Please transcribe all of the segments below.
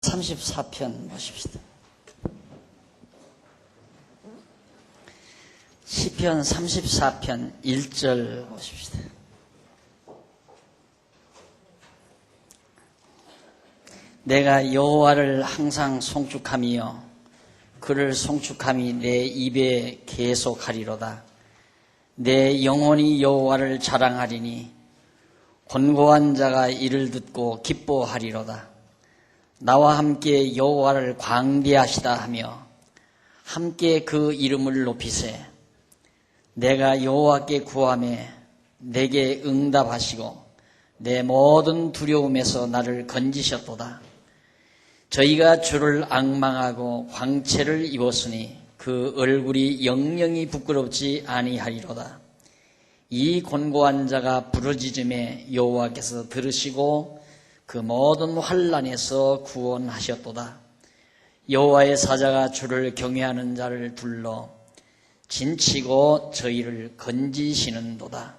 34편 보십시다. 시편 34편 1절 보십시다. 내가 여호와를 항상 송축하며 그를 송축함이 내 입에 계속하리로다. 내 영혼이 여호와를 자랑하리니 곤고한 자가 이를 듣고 기뻐하리로다. 나와 함께 여호와를 광대하시다 하며 함께 그 이름을 높이세. 내가 여호와께 구하매 내게 응답하시고 내 모든 두려움에서 나를 건지셨도다. 저희가 주를 앙망하고 광채를 입었으니 그 얼굴이 영영이 부끄럽지 아니하리로다. 이 곤고한 자가 부르짖음에 여호와께서 들으시고 그 모든 환난에서 구원하셨도다. 여호와의 사자가 주를 경외하는 자를 불러 진치고 저희를 건지시는도다.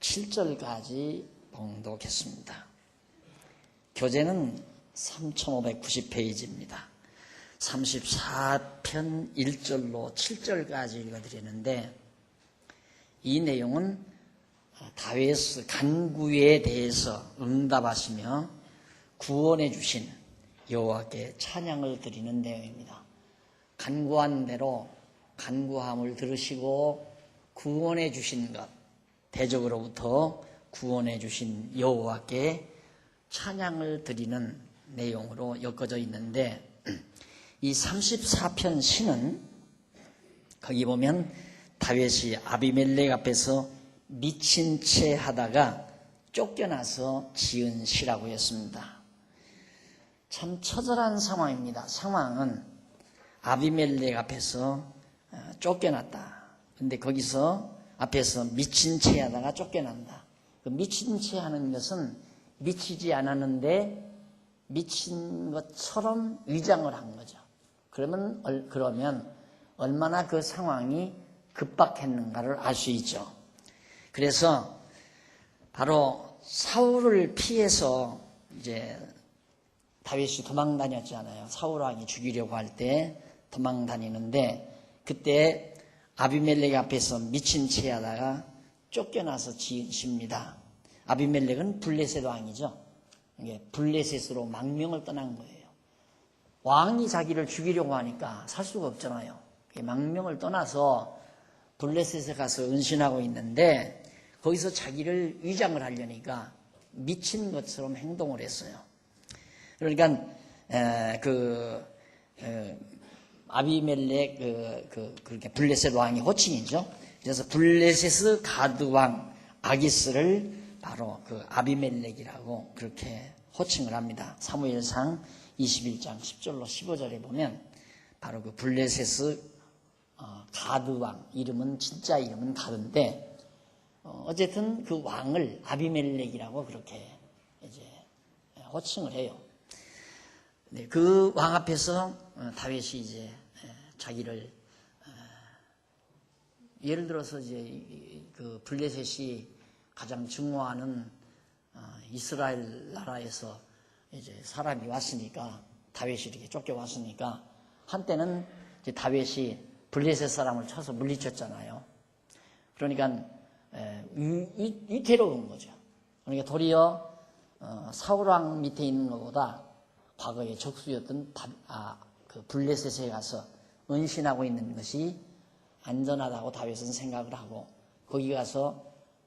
7절까지 봉독했습니다. 교재는 3590페이지입니다. 34편 1절로 7절까지 읽어드리는데, 이 내용은 다윗의 간구에 대해서 응답하시며 구원해 주신 여호와께 찬양을 드리는 내용입니다. 간구한 대로 간구함을 들으시고 구원해 주신 것, 대적으로부터 구원해 주신 여호와께 찬양을 드리는 내용으로 엮어져 있는데, 이 34편 시는 거기 보면 다윗이 아비멜렉 앞에서 미친 채 하다가 쫓겨나서 지은 시라고 했습니다. 참 처절한 상황입니다. 상황은 아비멜렉 앞에서 쫓겨났다. 근데 거기서 앞에서 미친 채 하다가 쫓겨난다. 그 미친 채 하는 것은 미치지 않았는데 미친 것처럼 위장을 한 거죠. 그러면 얼마나 그 상황이 급박했는가를 알 수 있죠. 그래서 바로 사울을 피해서 이제 다윗이 도망 다녔잖아요. 사울 왕이 죽이려고 할 때 도망 다니는데, 그때 아비멜렉 앞에서 미친 채 하다가 쫓겨나서 지은 시입니다. 아비멜렉은 블레셋 왕이죠. 블레셋으로 망명을 떠난 거예요. 왕이 자기를 죽이려고 하니까 살 수가 없잖아요. 망명을 떠나서 블레셋에 가서 은신하고 있는데, 거기서 자기를 위장을 하려니까 미친 것처럼 행동을 했어요. 그러니까 아비멜렉 그렇게 블레셋 왕이 호칭이죠. 그래서 블레셋 가드 왕 아기스를 바로 그 아비멜렉이라고 그렇게 호칭을 합니다. 사무엘상 21장 10절로 15절에 보면 바로 그 블레셋 가드 왕, 진짜 이름은 가드인데, 어쨌든 그 왕을 아비멜렉이라고 그렇게 이제 호칭을 해요. 네, 그 왕 앞에서 다윗이 이제 자기를, 예를 들어서 이제 그 블레셋이 가장 증오하는 이스라엘 나라에서 이제 사람이 왔으니까, 다윗이 이렇게 쫓겨왔으니까 한때는 이제 다윗이 블레셋 사람을 쳐서 물리쳤잖아요. 그러니까 위태로운 거죠. 그러니까 도리어 사울 왕 밑에 있는 것보다 과거에 적수였던 그 블레셋에 가서 은신하고 있는 것이 안전하다고 다윗은 생각을 하고, 거기 가서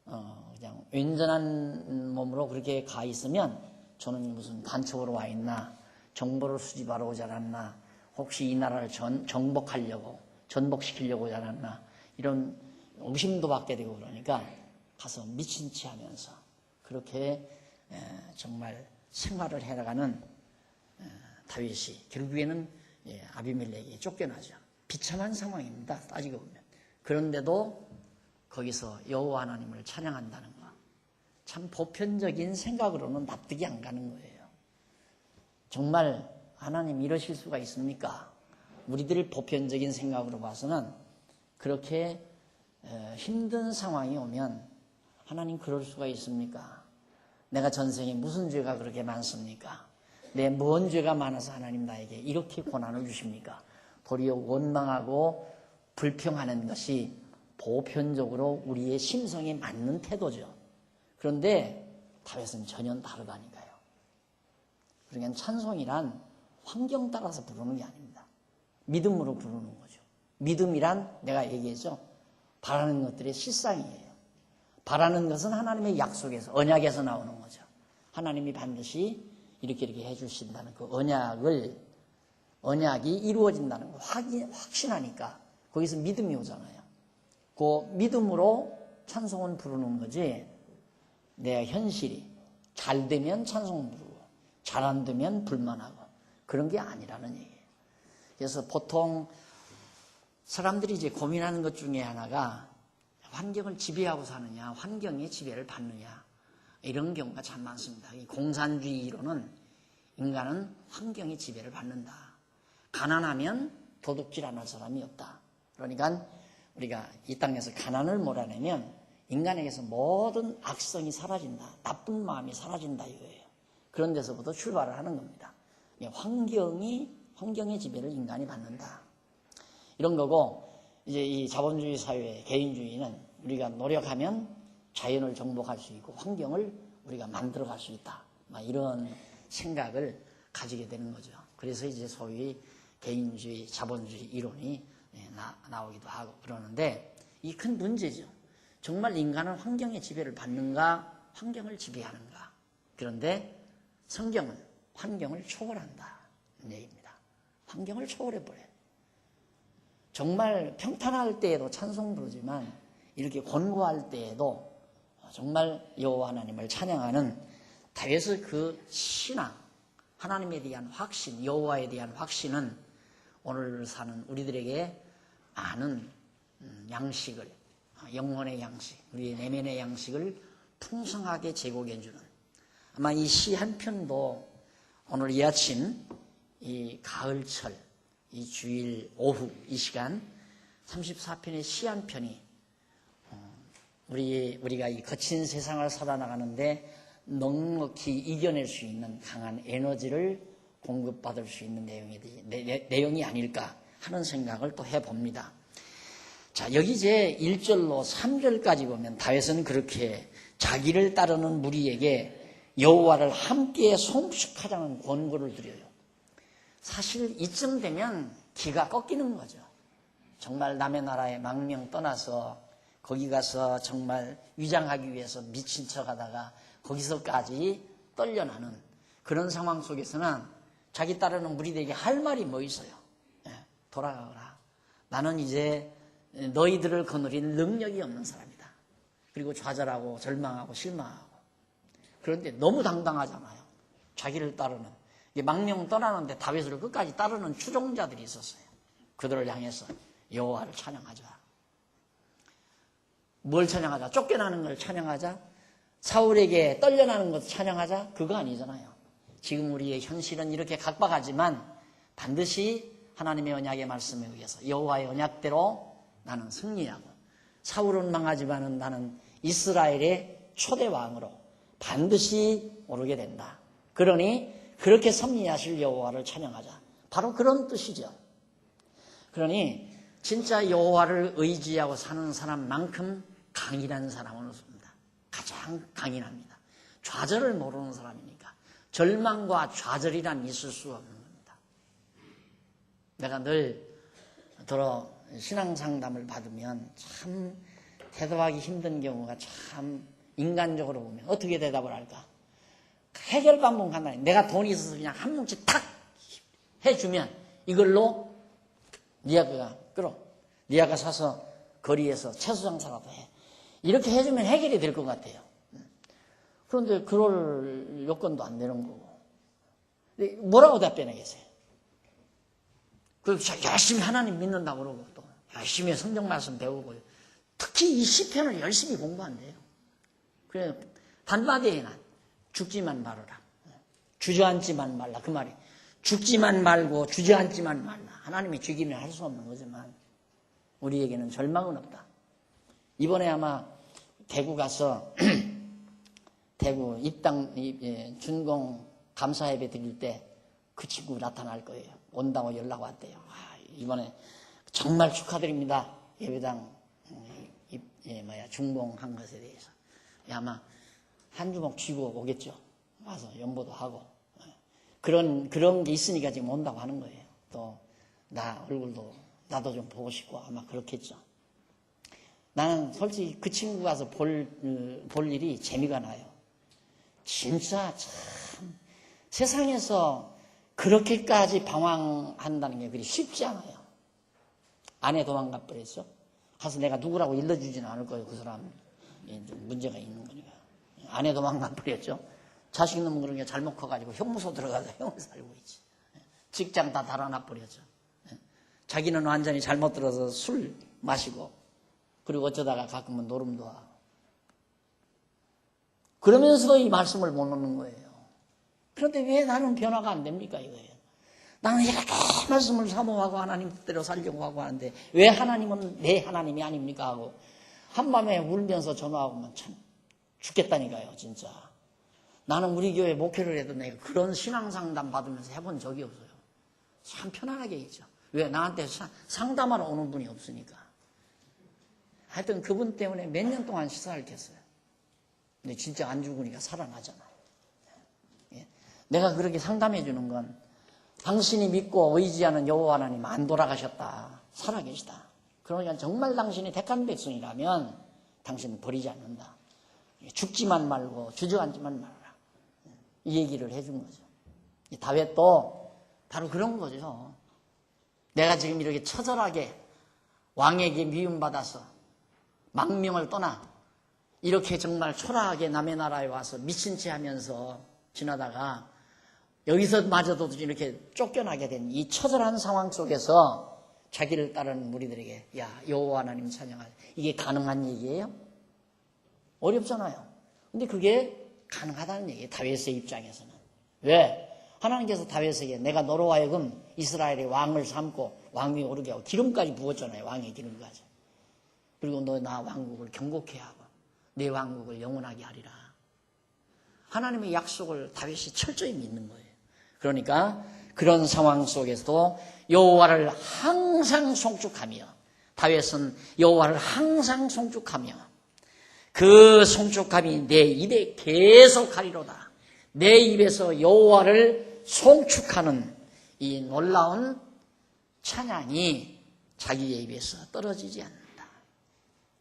그냥 온전한 몸으로 그렇게 가 있으면 저는 무슨 단축으로 와 있나, 정보를 수집하러 오지 않았나, 혹시 이 나라를 전복시키려고 오지 않았나, 이런 의심도 받게 되고, 그러니까 가서 미친 채 하면서 그렇게 정말 생활을 해나가는 다윗이 결국에는 아비멜렉이 쫓겨나죠. 비참한 상황입니다, 따지고 보면. 그런데도 거기서 여호와 하나님을 찬양한다는 거, 참 보편적인 생각으로는 납득이 안 가는 거예요. 정말 하나님 이러실 수가 있습니까? 우리들 보편적인 생각으로 봐서는 그렇게 힘든 상황이 오면 하나님 그럴 수가 있습니까? 내가 전생에 무슨 죄가 그렇게 많습니까? 내 뭔 죄가 많아서 하나님 나에게 이렇게 고난을 주십니까? 도리어 원망하고 불평하는 것이 보편적으로 우리의 심성에 맞는 태도죠. 그런데 다윗은 전혀 다르다니까요. 그러니까 찬송이란 환경 따라서 부르는 게 아닙니다. 믿음으로 부르는 거죠. 믿음이란 내가 얘기했죠. 바라는 것들의 실상이에요. 바라는 것은 하나님의 약속에서, 언약에서 나오는 거죠. 하나님이 반드시 이렇게 해주신다는 그 언약이 이루어진다는 걸 확신하니까 거기서 믿음이 오잖아요. 그 믿음으로 찬송은 부르는 거지, 내 현실이 잘 되면 찬송 부르고 잘 안 되면 불만하고 그런 게 아니라는 얘기예요. 그래서 보통 사람들이 이제 고민하는 것 중에 하나가 환경을 지배하고 사느냐, 환경의 지배를 받느냐, 이런 경우가 참 많습니다. 이 공산주의로는 인간은 환경의 지배를 받는다. 가난하면 도둑질 안 할 사람이 없다. 그러니까 우리가 이 땅에서 가난을 몰아내면 인간에게서 모든 악성이 사라진다. 나쁜 마음이 사라진다 이거예요. 그런 데서부터 출발을 하는 겁니다. 환경의 지배를 인간이 받는다. 이런 거고, 이제 이 자본주의 사회, 개인주의는 우리가 노력하면 자연을 정복할 수 있고 환경을 우리가 만들어갈 수 있다. 이런 생각을 가지게 되는 거죠. 그래서 이제 소위 개인주의, 자본주의 이론이 나오기도 하고 그러는데, 이 큰 문제죠. 정말 인간은 환경의 지배를 받는가, 환경을 지배하는가. 그런데 성경은 환경을 초월한다는 얘기입니다. 환경을 초월해버려요. 정말 평탄할 때에도 찬송 부르지만 이렇게 곤고할 때에도 정말 여호와 하나님을 찬양하는 다윗의 그 신앙, 하나님에 대한 확신, 여호와에 대한 확신은 오늘 사는 우리들에게 많은 양식을, 영혼의 양식, 우리의 내면의 양식을 풍성하게 제공해 주는, 아마 이 시 한 편도 오늘 이 아침 이 가을철, 이 주일 오후 이 시간 34편의 시 한 편이 우리가 이 거친 세상을 살아나가는데 넉넉히 이겨낼 수 있는 강한 에너지를 공급받을 수 있는 내용이 아닐까 하는 생각을 또 해봅니다. 자, 여기 이제 1절로 3절까지 보면 다윗은 그렇게 자기를 따르는 무리에게 여호와를 함께 송축하자는 권고를 드려요. 사실 이쯤 되면 기가 꺾이는 거죠. 정말 남의 나라에 망명 떠나서 거기 가서 정말 위장하기 위해서 미친 척하다가 거기서까지 떨려나는 그런 상황 속에서는 자기 따르는 무리들에게 할 말이 뭐 있어요? 돌아가거라. 나는 이제 너희들을 거느릴 능력이 없는 사람이다. 그리고 좌절하고 절망하고 실망하고. 그런데 너무 당당하잖아요. 자기를 따르는. 망령 떠나는데 다윗을 끝까지 따르는 추종자들이 있었어요. 그들을 향해서 여호와를 찬양하자. 뭘 찬양하자? 쫓겨나는 걸 찬양하자? 사울에게 떨려나는 것을 찬양하자? 그거 아니잖아요. 지금 우리의 현실은 이렇게 각박하지만 반드시 하나님의 언약의 말씀에 의해서 여호와의 언약대로 나는 승리하고, 사울은 망하지만은 나는 이스라엘의 초대 왕으로 반드시 오르게 된다. 그러니 그렇게 섭리하실 여호와를 찬양하자. 바로 그런 뜻이죠. 그러니 진짜 여호와를 의지하고 사는 사람만큼 강인한 사람은 없습니다. 가장 강인합니다. 좌절을 모르는 사람이니까. 절망과 좌절이란 있을 수 없는 겁니다. 내가 늘 신앙상담을 받으면 참 대답하기 힘든 경우가 참 인간적으로 보면 어떻게 대답을 할까? 해결 방법은 간단해. 내가 돈이 있어서 그냥 한 뭉치 탁 해주면 이걸로 니아가 끌어. 니아가 사서 거리에서 채소 장사라도 해. 이렇게 해주면 해결이 될 것 같아요. 그런데 그럴 여건도 안 되는 거고. 뭐라고 답변하겠어요? 열심히 하나님 믿는다고 그러고 또 열심히 성경 말씀 배우고 특히 이 시편을 열심히 공부한대요. 그래 단마디에는 죽지만 말아라. 주저앉지만 말라. 그 말이 죽지만 말고 주저앉지만 말라. 하나님이 죽이면 할 수 없는 거지만 우리에게는 절망은 없다. 이번에 아마 대구 가서 대구 입당 준공 감사 예배 드릴 때 그 친구 나타날 거예요. 온다고 연락 왔대요. 이번에 정말 축하드립니다. 예배당 중봉한 것에 대해서. 아마 한 주먹 쥐고 오겠죠. 와서 연보도 하고. 그런 게 있으니까 지금 온다고 하는 거예요. 또 나 얼굴도 나도 좀 보고 싶고 아마 그렇겠죠. 나는 솔직히 그 친구 가서 볼 일이 재미가 나요. 진짜 참 세상에서 그렇게까지 방황한다는 게 그리 쉽지 않아요. 아내 도망가 버렸죠. 가서 내가 누구라고 일러주지는 않을 거예요. 그 사람 문제가 있는 거니까. 아내 도망가 버렸죠. 자식 놈은 그런 게 잘못 커가지고 형무소 들어가서 형을 살고 있지. 직장 다 달아나 버렸죠. 자기는 완전히 잘못 들어서 술 마시고 그리고 어쩌다가 가끔은 노름도 하고 그러면서도 이 말씀을 못 놓는 거예요. 그런데 왜 나는 변화가 안 됩니까 이거예요. 나는 이렇게 말씀을 사모하고 하나님 뜻대로 살려고 하고 하는데 왜 하나님은 내 하나님이 아닙니까 하고 한밤에 울면서 전화하고만 참 죽겠다니까요 진짜. 나는 우리 교회 목회를 해도 내가 그런 신앙상담 받으면서 해본 적이 없어요. 참 편안하게 있죠. 왜? 나한테 상담하러 오는 분이 없으니까. 하여튼 그분 때문에 몇 년 동안 시사를 켰어요. 근데 진짜 안 죽으니까 살아나잖아. 내가 그렇게 상담해 주는 건 당신이 믿고 의지하는 여호와 하나님 안 돌아가셨다. 살아계시다. 그러니까 정말 당신이 택한 백성이라면 당신은 버리지 않는다. 죽지만 말고 주저앉지만 말라. 이 얘기를 해준 거죠. 다윗도 바로 그런 거죠. 내가 지금 이렇게 처절하게 왕에게 미움받아서 망명을 떠나 이렇게 정말 초라하게 남의 나라에 와서 미친 채 하면서 지나다가 여기서마저도 이렇게 쫓겨나게 된 이 처절한 상황 속에서 자기를 따르는 무리들에게 야 여호와 하나님 찬양하라. 이게 가능한 얘기예요? 어렵잖아요. 근데 그게 가능하다는 얘기예요. 다윗의 입장에서는. 왜? 하나님께서 다윗에게 내가 너로 하여금 이스라엘의 왕을 삼고 왕 위에 오르게 하고 기름까지 부었잖아요. 왕의 기름까지. 그리고 너 나 왕국을 경고케 하고 내 왕국을 영원하게 하리라. 하나님의 약속을 다윗이 철저히 믿는 거예요. 그러니까 그런 상황 속에서도 여호와를 항상 송축하며 다윗은 여호와를 항상 송축하며 그 송축함이 내 입에 계속하리로다. 내 입에서 여호와를 송축하는 이 놀라운 찬양이 자기의 입에서 떨어지지 않는다.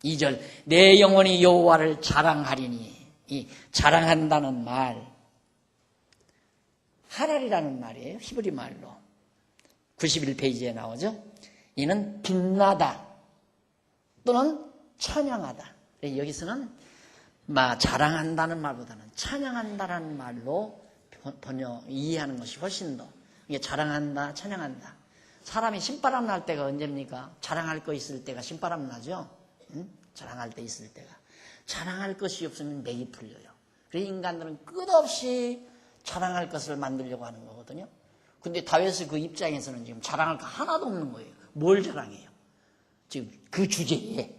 2절 내 영혼이 여호와를 자랑하리니 이 자랑한다는 말 하랄이라는 말이에요. 히브리 말로 91페이지에 나오죠. 이는 빛나다 또는 찬양하다. 여기서는 자랑한다는 말보다는 찬양한다라는 말로 이해하는 것이 훨씬 더 이게 자랑한다, 찬양한다. 사람이 신바람 날 때가 언제입니까? 자랑할 거 있을 때가 신바람 나죠. 응? 자랑할 때 있을 때가. 자랑할 것이 없으면 맥이 풀려요. 그래서 인간들은 끝없이 자랑할 것을 만들려고 하는 거거든요. 근데 다윗의 그 입장에서는 지금 자랑할 거 하나도 없는 거예요. 뭘 자랑해요? 지금 그 주제에.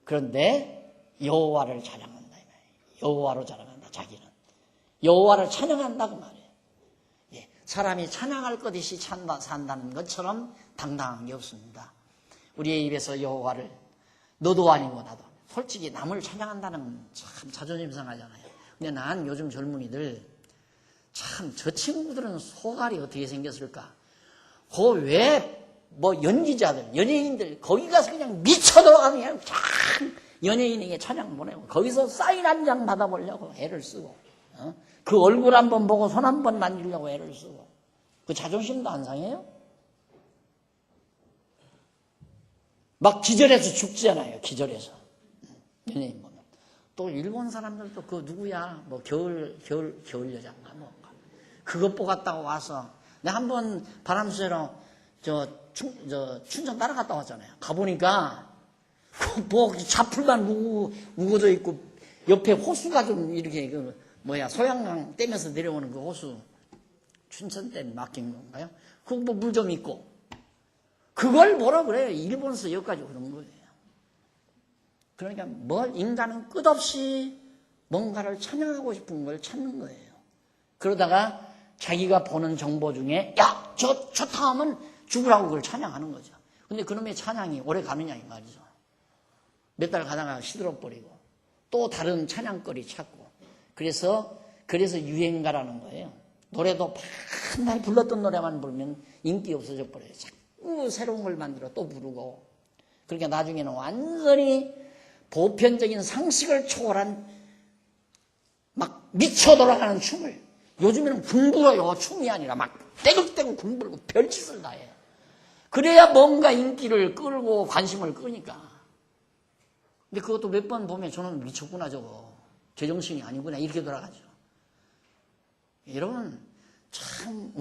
그런데 여호와를 자랑한다. 여호와로 자랑한다. 자기는. 여호와를 찬양한다고 말해요. 예, 사람이 찬양할 것 없이 산다는 것처럼 당당한 게 없습니다. 우리의 입에서 여호와를 너도 아니고 나도. 솔직히 남을 찬양한다는 건 참 자존심 상하잖아요. 근데 난 요즘 젊은이들 참 저 친구들은 소갈이 어떻게 생겼을까? 연기자들, 연예인들 거기 가서 그냥 미쳐들어가면 그냥 참 연예인에게 찬양 보내고 거기서 사인 한 장 받아보려고 애를 쓰고 그 얼굴 한번 보고 손 한번 만지려고 애를 쓰고 그 자존심도 안 상해요? 막 기절해서 죽잖아요. 기절해서 연예인 보면 또 일본 사람들도 그 누구야 뭐 겨울 여자인가 뭐 그것 보갔다고 와서 내가 한번 바람 쐬러 춘천 따라갔다 왔잖아요. 가보니까 뭐 자풀만 우거져 있고 옆에 호수가 좀 이렇게 소양강 떼면서 내려오는 그 호수 춘천댐 막힌 건가요? 그거 뭐 물 좀 있고 그걸 뭐라 그래요? 일본에서 여기까지 그런 거예요. 그러니까 인간은 끝없이 뭔가를 찬양하고 싶은 걸 찾는 거예요. 그러다가 자기가 보는 정보 중에 야, 좋다 하면 죽으라고 그걸 찬양하는 거죠. 근데 그놈의 찬양이 오래 가느냐 이 말이죠. 몇 달 가다가 시들어버리고 또 다른 찬양거리 찾고 그래서 유행가라는 거예요. 노래도 맨날 불렀던 노래만 부르면 인기 없어져 버려요. 자꾸 새로운 걸 만들어 또 부르고 그러니까 나중에는 완전히 보편적인 상식을 초월한 막 미쳐 돌아가는 춤을 요즘에는 굶불어요. 춤이 아니라 막 떼굴떼굴 굶불고 별짓을 다 해요. 그래야 뭔가 인기를 끌고 관심을 끄니까. 근데 그것도 몇 번 보면 저는 미쳤구나 저거. 제정신이 아니구나 이렇게 돌아가죠. 여러분 참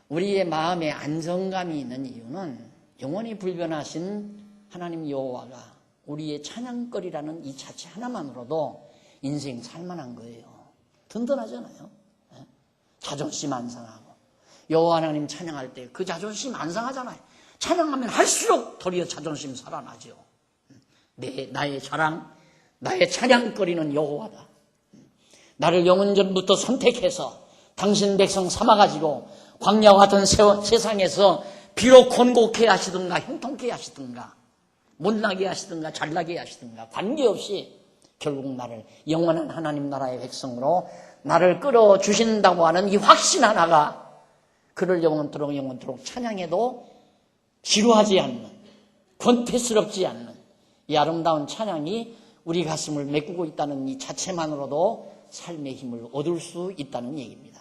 우리의 마음에 안정감이 있는 이유는 영원히 불변하신 하나님 여호와가 우리의 찬양거리라는 이 자체 하나만으로도 인생 살만한 거예요. 든든하잖아요. 자존심 안 상하고 여호와 하나님 찬양할 때 그 자존심 안 상하잖아요. 찬양하면 할수록 도리어 자존심 살아나죠. 나의 자랑, 나의 찬양거리는 여호와다. 나를 영원전부터 선택해서 당신 백성 삼아가지고 광야와 같은 세상에서 비록 곤곡해 하시든가 형통케 하시든가 못나게 하시든가 잘나게 하시든가 관계없이 결국 나를 영원한 하나님 나라의 백성으로 나를 끌어주신다고 하는 이 확신 하나가 그를 영원토록 찬양해도 지루하지 않는 권태스럽지 않는 이 아름다운 찬양이 우리 가슴을 메꾸고 있다는 이 자체만으로도 삶의 힘을 얻을 수 있다는 얘기입니다.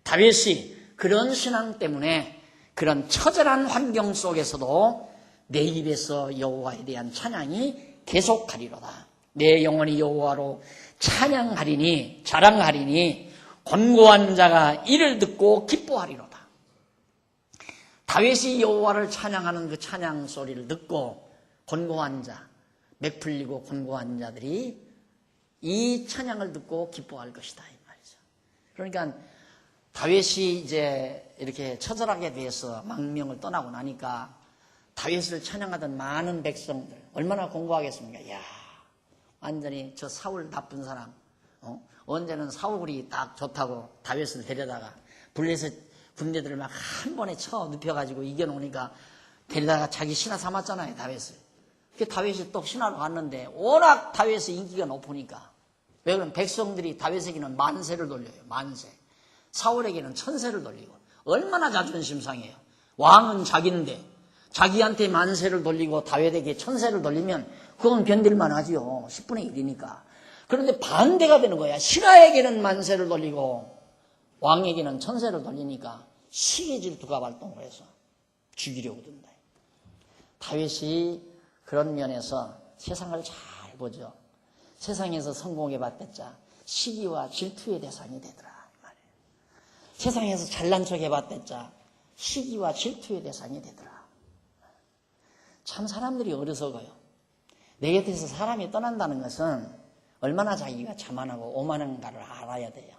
다윗이 그런 신앙 때문에 그런 처절한 환경 속에서도 내 입에서 여호와에 대한 찬양이 계속하리로다. 내 영혼이 여호와로 찬양하리니 자랑하리니 권고한 자가 이를 듣고 기뻐하리로다. 다윗이 여호와를 찬양하는 그 찬양 소리를 듣고 권고한 자, 맥풀리고 권고한 자들이 이 찬양을 듣고 기뻐할 것이다 이 말이죠. 그러니까 다윗이 이제 이렇게 처절하게 돼서 망명을 떠나고 나니까 다윗을 찬양하던 많은 백성들 얼마나 공고하겠습니까? 야, 완전히 저 사울 나쁜 사람, 언제는 사울이 딱 좋다고 다윗을 데려다가 블레셋 군대들을 막 한 번에 쳐 눕혀가지고 이겨놓으니까 데려다가 자기 신하 삼았잖아요, 다윗을. 그 다윗이 또 신하로 갔는데 워낙 다윗의 인기가 높으니까 왜 그러면 백성들이 다윗에게는 만세를 돌려요, 만세. 사울에게는 천세를 돌리고 얼마나 자존심 상해요. 왕은 자기인데 자기한테 만세를 돌리고 다윗에게 천세를 돌리면 그건 견딜만 하지요. 10분의 1이니까. 그런데 반대가 되는 거야. 신하에게는 만세를 돌리고 왕에게는 천세를 돌리니까 시기 질투가 발동을 해서 죽이려고 든다. 다윗이 그런 면에서 세상을 잘 보죠. 세상에서 성공해 봤댔자 시기와 질투의 대상이 되더라. 세상에서 잘난 척 해봤댔자 시기와 질투의 대상이 되더라. 참 사람들이 어리석어요. 내 곁에서 사람이 떠난다는 것은 얼마나 자기가 자만하고 오만한가를 알아야 돼요.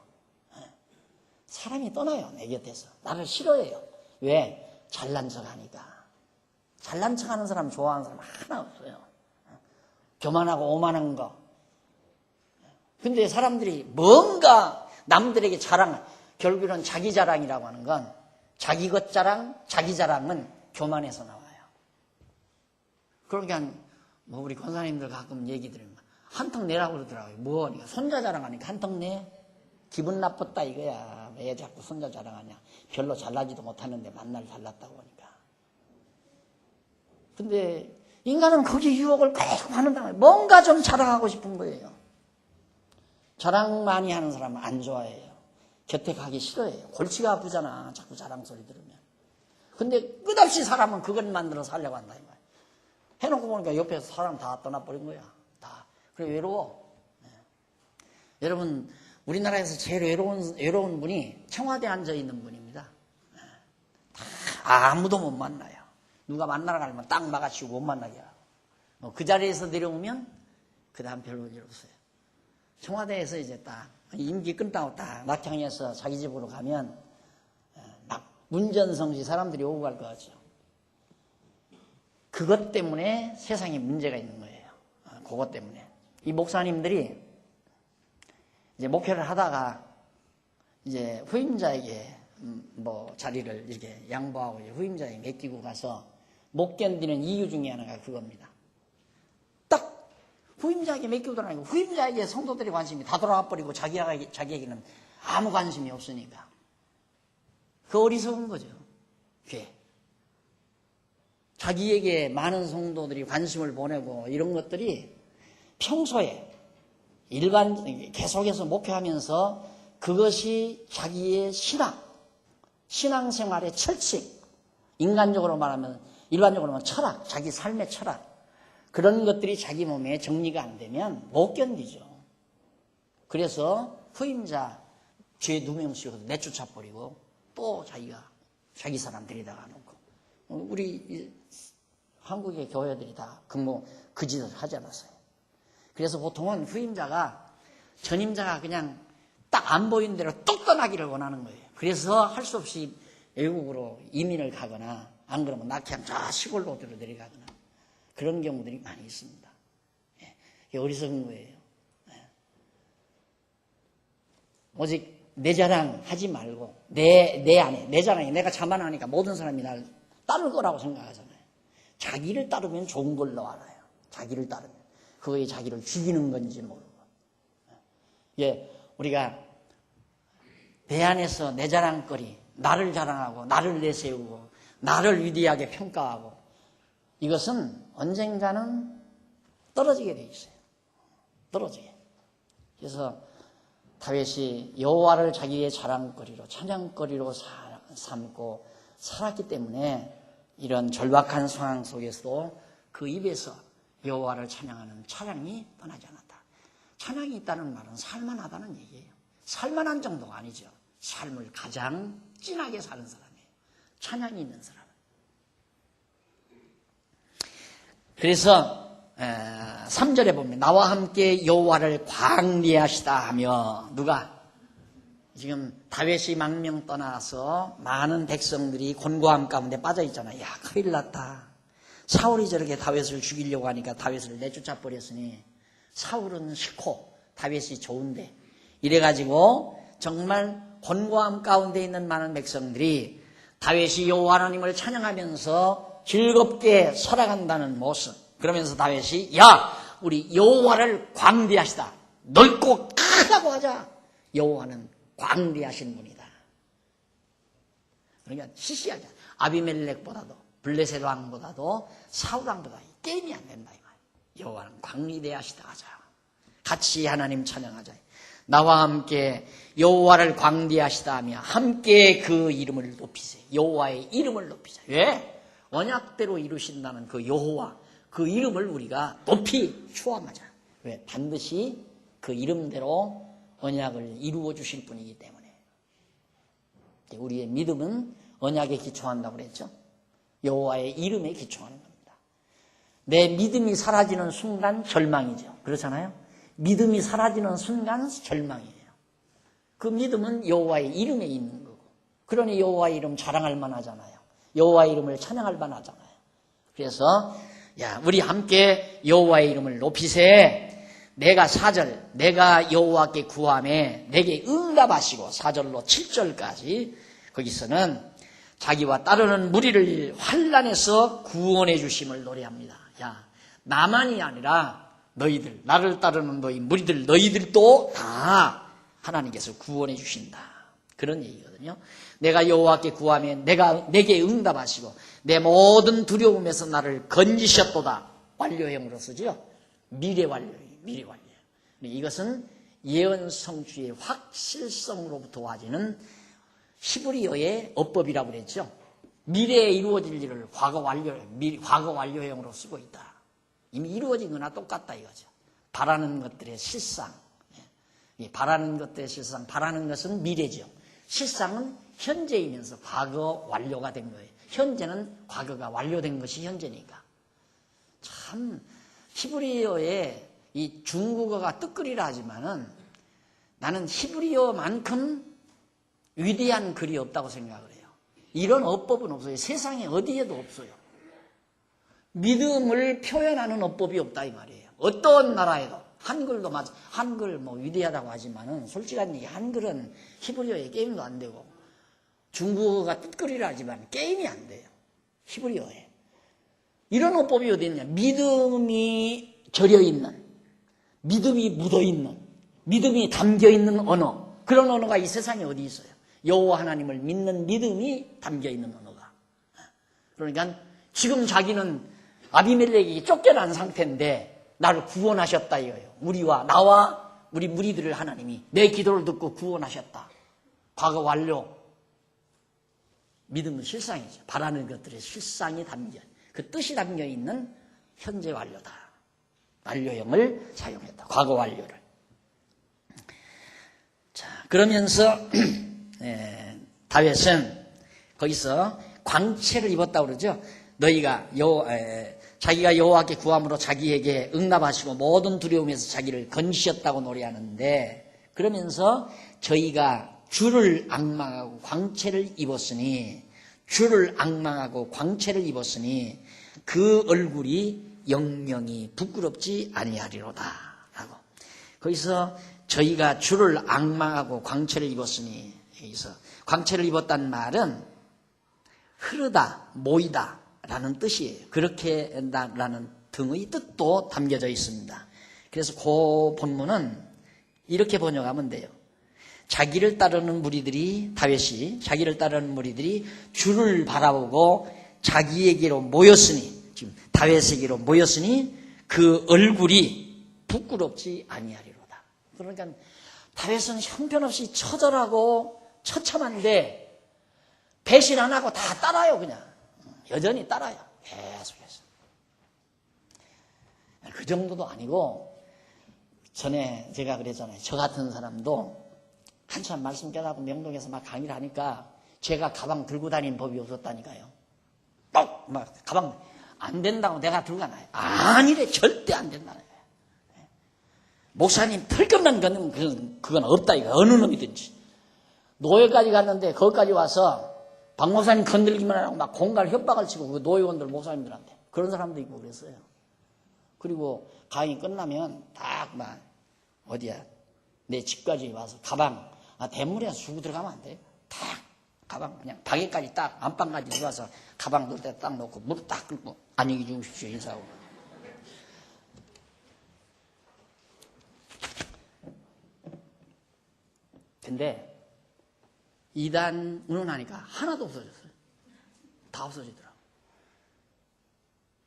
사람이 떠나요, 내 곁에서. 나를 싫어해요. 왜? 잘난 척 하니까. 잘난 척 하는 사람 좋아하는 사람 하나 없어요. 교만하고 오만한 거. 근데 사람들이 뭔가 남들에게 결국은 자기 자랑이라고 하는 건 자기 것 자랑, 자기 자랑은 교만에서 나와요. 그러니까 뭐 우리 권사님들 가끔 얘기 들으면 한턱 내라고 그러더라고요. 뭐하니까 손자 자랑하니까 한턱 내? 기분 나빴다 이거야. 왜 자꾸 손자 자랑하냐. 별로 잘나지도 못하는데 만날 잘났다고 하니까. 근데 인간은 거기 유혹을 계속 하는다. 뭔가 좀 자랑하고 싶은 거예요. 자랑 많이 하는 사람은 안 좋아해요. 곁에 가기 싫어해요. 골치가 아프잖아. 자꾸 자랑 소리 들으면. 근데 끝없이 사람은 그것 만들어 살려고 한다 이 말. 해놓고 보니까 옆에서 사람 다 떠나버린 거야. 다. 그래 외로워. 네. 여러분 우리나라에서 제일 외로운 분이 청와대에 앉아 있는 분입니다. 네. 다 아무도 못 만나요. 누가 만나러 가려면 딱 막아치고 못 만나게 하고. 그 자리에서 내려오면 그 다음 별로 일 없어요. 청와대에서 이제 딱 임기 끝나고 딱 낙향해서 자기 집으로 가면 막 문전성시 사람들이 오고 갈 것 같죠. 그것 때문에 세상에 문제가 있는 거예요. 그것 때문에. 이 목사님들이 이제 목회를 하다가 이제 후임자에게 뭐 자리를 이렇게 양보하고 후임자에게 맡기고 가서 못 견디는 이유 중에 하나가 그겁니다. 딱 후임자에게 맡기고 돌아가니까 후임자에게 성도들의 관심이 다 돌아와 버리고 자기에게는 아무 관심이 없으니까. 그 어리석은 거죠. 그게. 자기에게 많은 성도들이 관심을 보내고 이런 것들이 평소에 계속해서 목회하면서 그것이 자기의 신앙생활의 철칙, 일반적으로 말하면 철학, 자기 삶의 철학, 그런 것들이 자기 몸에 정리가 안 되면 못 견디죠. 그래서 후임자 뒤에 누명 씌워서 내쫓아버리고 또 자기 사람 데리다가 놓고, 우리 한국의 교회들이 다 그 짓을 하지 않았어요. 그래서 보통은 후임자가 전임자가 그냥 딱 안 보이는 대로 뚝 떠나기를 원하는 거예요. 그래서 할 수 없이 외국으로 이민을 가거나 안 그러면 그냥 저 시골로 내려가거나 그런 경우들이 많이 있습니다. 예, 어리석은 거예요. 예. 오직 내 자랑 하지 말고 내 안에 내 자랑이 내가 자만하니까 모든 사람이 날 따를 거라고 생각하잖아요. 자기를 따르면 좋은 걸로 알아요. 자기를 따르면 그거에 자기를 죽이는 건지 모르고. 예, 우리가 내 안에서 내 자랑거리, 나를 자랑하고 나를 내세우고 나를 위대하게 평가하고 이것은 언젠가는 떨어지게 돼 있어요. 떨어지게. 그래서 다윗이 여호와를 자기의 자랑거리로 찬양거리로 삼고 살았기 때문에 이런 절박한 상황 속에서도 그 입에서 여호와를 찬양하는 찬양이 떠나지 않았다. 찬양이 있다는 말은 살만하다는 얘기예요. 살만한 정도가 아니죠. 삶을 가장 진하게 사는 사람이에요. 찬양이 있는 사람. 그래서 3절에 보면 나와 함께 여호와를 광리하시다 하며, 누가? 지금 다윗이 망명 떠나서 많은 백성들이 곤고함 가운데 빠져 있잖아요. 야, 큰일 났다. 사울이 저렇게 다윗을 죽이려고 하니까 다윗을 내쫓아 버렸으니 사울은 싫고 다윗이 좋은데, 이래가지고 정말 곤고함 가운데 있는 많은 백성들이 다윗이 여호와 하나님을 찬양하면서 즐겁게 살아간다는 모습, 그러면서 다윗이 야, 우리 여호와를 광대하시다, 넓고 크다고 하자. 여호와는 광대하신 분이다. 그러니까 시시하자. 아비멜렉보다도 블레셋 왕보다도 사울 왕보다 게임이 안 된다 이 말이에요. 여호와는 광대하시다 하자. 같이 하나님 찬양하자. 나와 함께 여호와를 광대하시다 하며 함께 그 이름을 높이세요. 여호와의 이름을 높이자. 왜? 언약대로 이루신다는 그 여호와, 그 이름을 우리가 높이 추앙하자. 왜? 반드시 그 이름대로 언약을 이루어 주실 분이기 때문에. 우리의 믿음은 언약에 기초한다고 그랬죠. 여호와의 이름에 기초하는 겁니다. 내 믿음이 사라지는 순간 절망이죠. 그렇잖아요. 믿음이 사라지는 순간 절망이에요. 그 믿음은 여호와의 이름에 있는 거고, 그러니 여호와의 이름 자랑할 만하잖아요. 여호와의 이름을 찬양할 만하잖아요. 그래서 야, 우리 함께 여호와의 이름을 높이세. 내가 4절, 내가 여호와께 구하매 내게 응답하시고, 4절로 7절까지 거기서는 자기와 따르는 무리를 환난에서 구원해 주심을 노래합니다. 야, 나만이 아니라 너희들, 나를 따르는 너희 무리들, 너희들도 다 하나님께서 구원해 주신다. 그런 얘기거든요. 내가 여호와께 구하면 내게 응답하시고 내 모든 두려움에서 나를 건지셨도다. 완료형으로 쓰죠. 미래 완료예요. 미래 완료. 이것은 예언 성취의 확실성으로부터 와지는 히브리어의 어법이라고 그랬죠. 미래에 이루어질 일을 과거 완료형으로 쓰고 있다. 이미 이루어진 거나 똑같다 이거죠. 바라는 것들의 실상. 바라는 것들의 실상, 바라는 것은 미래죠. 실상은 현재이면서 과거 완료가 된 거예요. 현재는 과거가 완료된 것이 현재니까. 참 히브리어에 이 중국어가 뜨거리라 하지만은 나는 히브리어만큼 위대한 글이 없다고 생각을 해요. 이런 어법은 없어요. 세상에 어디에도 없어요. 믿음을 표현하는 어법이 없다 이 말이에요. 어떤 나라에도 한글도 맞아. 한글 뭐 위대하다고 하지만은 솔직한 얘기 한글은 히브리어에 게임도 안 되고 중국어가 뜻거리라 하지만 게임이 안 돼요. 히브리어에. 이런 어법이 어디 있냐. 믿음이 절여있는, 믿음이 묻어있는, 믿음이 담겨있는 언어. 그런 언어가 이 세상에 어디 있어요. 여호와 하나님을 믿는 믿음이 담겨있는 언어가. 그러니까 지금 자기는 아비멜렉이 쫓겨난 상태인데 나를 구원하셨다 이거예요. 우리와 나와 우리 무리들을 하나님이 내 기도를 듣고 구원하셨다. 과거 완료. 믿음은 실상이죠. 바라는 것들의 실상이 담겨, 그 뜻이 담겨 있는 현재 완료다. 완료형을 사용했다. 과거 완료를. 자, 그러면서 다윗은 거기서 광채를 입었다고 그러죠. 너희가 자기가 여호와께 구함으로 자기에게 응답하시고 모든 두려움에서 자기를 건지셨다고 노래하는데, 그러면서 저희가 주를 앙망하고 광채를 입었으니, 주를 앙망하고 광채를 입었으니 그 얼굴이 영영이 부끄럽지 아니하리로다 라고. 거기서 저희가 주를 앙망하고 광채를 입었으니, 여기서 광채를 입었다는 말은 흐르다, 모이다 라는 뜻이에요. 그렇게 라는 등의 뜻도 담겨져 있습니다. 그래서 그 본문은 이렇게 번역하면 돼요. 자기를 따르는 무리들이, 다윗이 자기를 따르는 무리들이 주를 바라보고 자기에게로 모였으니, 지금 다윗에게로 모였으니 그 얼굴이 부끄럽지 아니하리로다. 그러니까 다윗은 형편없이 처절하고 처참한데 배신 안 하고 다 따라요. 그냥 여전히 따라요. 계속해서. 그 정도도 아니고, 전에 제가 그랬잖아요. 저 같은 사람도 한참 말씀 깨닫고 명동에서 막 강의를 하니까 제가 가방 들고 다니는 법이 없었다니까요. 꼭 막 가방 안 된다고 내가 들고 가나요? 아니래. 절대 안 된다는 거예요. 목사님 털끝난 그건 없다 이거. 어느 놈이든지. 노예까지 갔는데 거기까지 와서 박 목사님 건들기만 하고 막 공갈 협박을 치고 그 노예원들 목사님들한테 그런 사람도 있고 그랬어요. 그리고 강의 끝나면 딱 막 어디야 내 집까지 와서 가방 대문에 주고 들어가면 안 돼. 딱 가방 그냥 방에까지 딱 안방까지 들어와서 가방 놓을 때 딱 놓고 무릎 딱 꿇고 안녕히 주무십시오 인사하고. 근데 이단 운운하니까 하나도 없어졌어요. 다 없어지더라고요.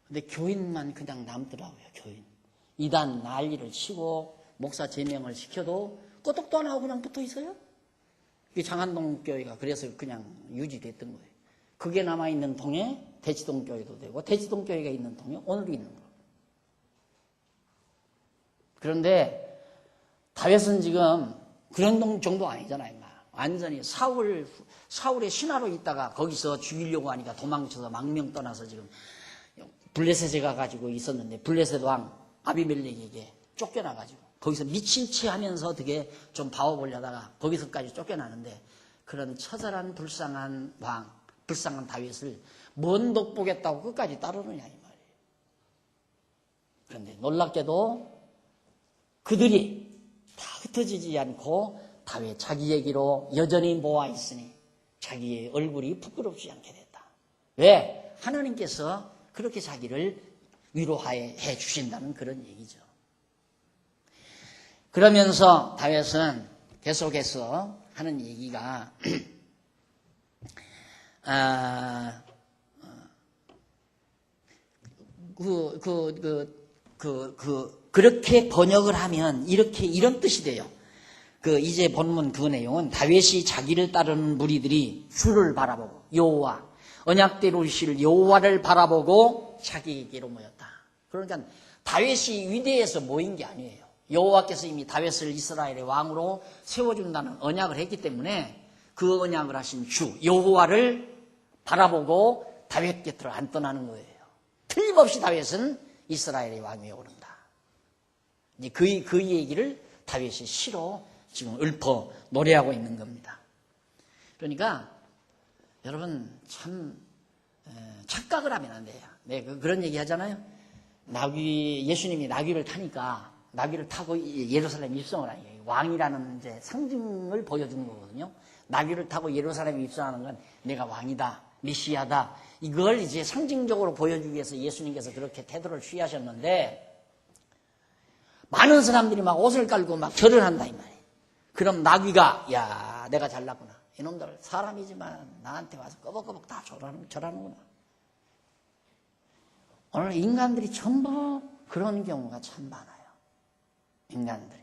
근데 교인만 그냥 남더라고요. 교인. 이단 난리를 치고 목사 제명을 시켜도 끄떡도 안 하고 그냥 붙어 있어요. 이 장안동 교회가 그래서 그냥 유지됐던 거예요. 그게 남아있는 동에 대치동 교회도 되고 대치동 교회가 있는 동에 오늘도 있는 거예요. 그런데 다윗은 지금 그런 정도 아니잖아요. 완전히 사울의 신하로 있다가 거기서 죽이려고 하니까 도망쳐서 망명 떠나서 지금 블레셋에 가가지고 있었는데 블레셋 왕 아비멜렉에게 쫓겨나가지고 거기서 미친 채 하면서 어떻게 좀 봐보려다가 거기서까지 쫓겨나는데, 그런 처절한 불쌍한 왕, 불쌍한 다윗을 뭔 덕보겠다고 끝까지 따르느냐 이 말이에요. 그런데 놀랍게도 그들이 다 흩어지지 않고 다윗 자기 얘기로 여전히 모아 있으니 자기의 얼굴이 부끄럽지 않게 됐다. 왜? 하나님께서 그렇게 자기를 위로해 주신다는 그런 얘기죠. 그러면서 다윗은 계속해서 하는 얘기가 그렇게 번역을 하면 이런 뜻이 돼요. 이제 본문 그 내용은 다윗이 자기를 따르는 무리들이 주를 바라보고 여호와 언약대로 이실 여호와를 바라보고 자기에게로 모였다. 그러니까 다윗이 위대해서 모인 게 아니에요. 여호와께서 이미 다윗을 이스라엘의 왕으로 세워준다는 언약을 했기 때문에 그 언약을 하신 주 여호와를 바라보고 다윗 곁으로 안 떠나는 거예요. 틀림없이 다윗은 이스라엘의 왕위에 오른다. 그 얘기를 다윗이 시로 지금 읊어 노래하고 있는 겁니다. 그러니까 여러분 참 착각을 하면 안 돼요. 네, 그런 얘기 하잖아요. 예수님이 나귀를 타니까 나귀를 타고 예루살렘 입성을 하는 거예요. 왕이라는 이제 상징을 보여주는 거거든요. 나귀를 타고 예루살렘에 입성하는 건 내가 왕이다, 메시아다. 이걸 이제 상징적으로 보여주기 위해서 예수님께서 그렇게 태도를 취하셨는데, 많은 사람들이 막 옷을 깔고 막 절을 한다 이 말이에요. 그럼 나귀가 야 내가 잘났구나. 이놈들 사람이지만 나한테 와서 꺼벅꺼벅 다 절하는구나. 오늘 인간들이 전부 그런 경우가 참 많아요. 인간들이.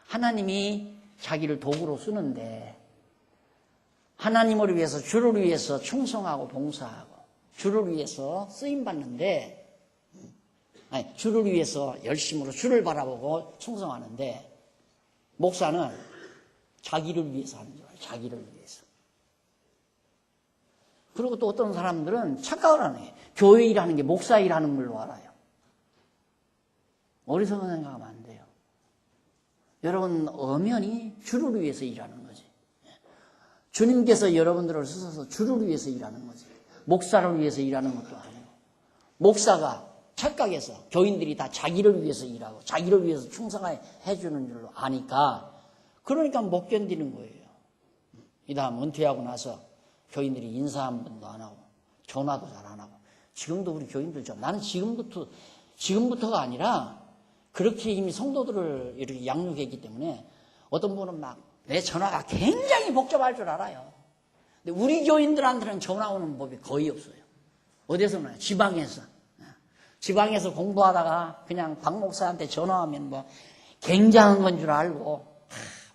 하나님이 자기를 도구로 쓰는데 하나님을 위해서 주를 위해서 충성하고 봉사하고 주를 위해서 쓰임받는데 주를 위해서 열심으로 주를 바라보고 충성하는데 목사는 자기를 위해서 하는 줄 알아요. 자기를 위해서. 그리고 또 어떤 사람들은 착각을 하는 거예요. 교회 일하는 게 목사 일하는 걸로 알아요. 어리석은 생각하면 안 돼요. 여러분 엄연히 주를 위해서 일하는 거지. 주님께서 여러분들을 쓰셔서 주를 위해서 일하는 거지. 목사를 위해서 일하는 것도 아니고. 목사가 착각해서 교인들이 다 자기를 위해서 일하고 자기를 위해서 충성해 주는 줄로 아니까 그러니까 못 견디는 거예요. 이 다음 은퇴하고 나서 교인들이 인사 한 번도 안 하고 전화도 잘 안 하고. 지금도 우리 교인들 나는 지금부터가 아니라 그렇게 이미 성도들을 이렇게 양육했기 때문에 어떤 분은 막 내 전화가 굉장히 복잡할 줄 알아요. 근데 우리 교인들한테는 전화 오는 법이 거의 없어요. 어디서 나요? 지방에서. 지방에서 공부하다가 그냥 박 목사한테 전화하면 뭐 굉장한 건 줄 알고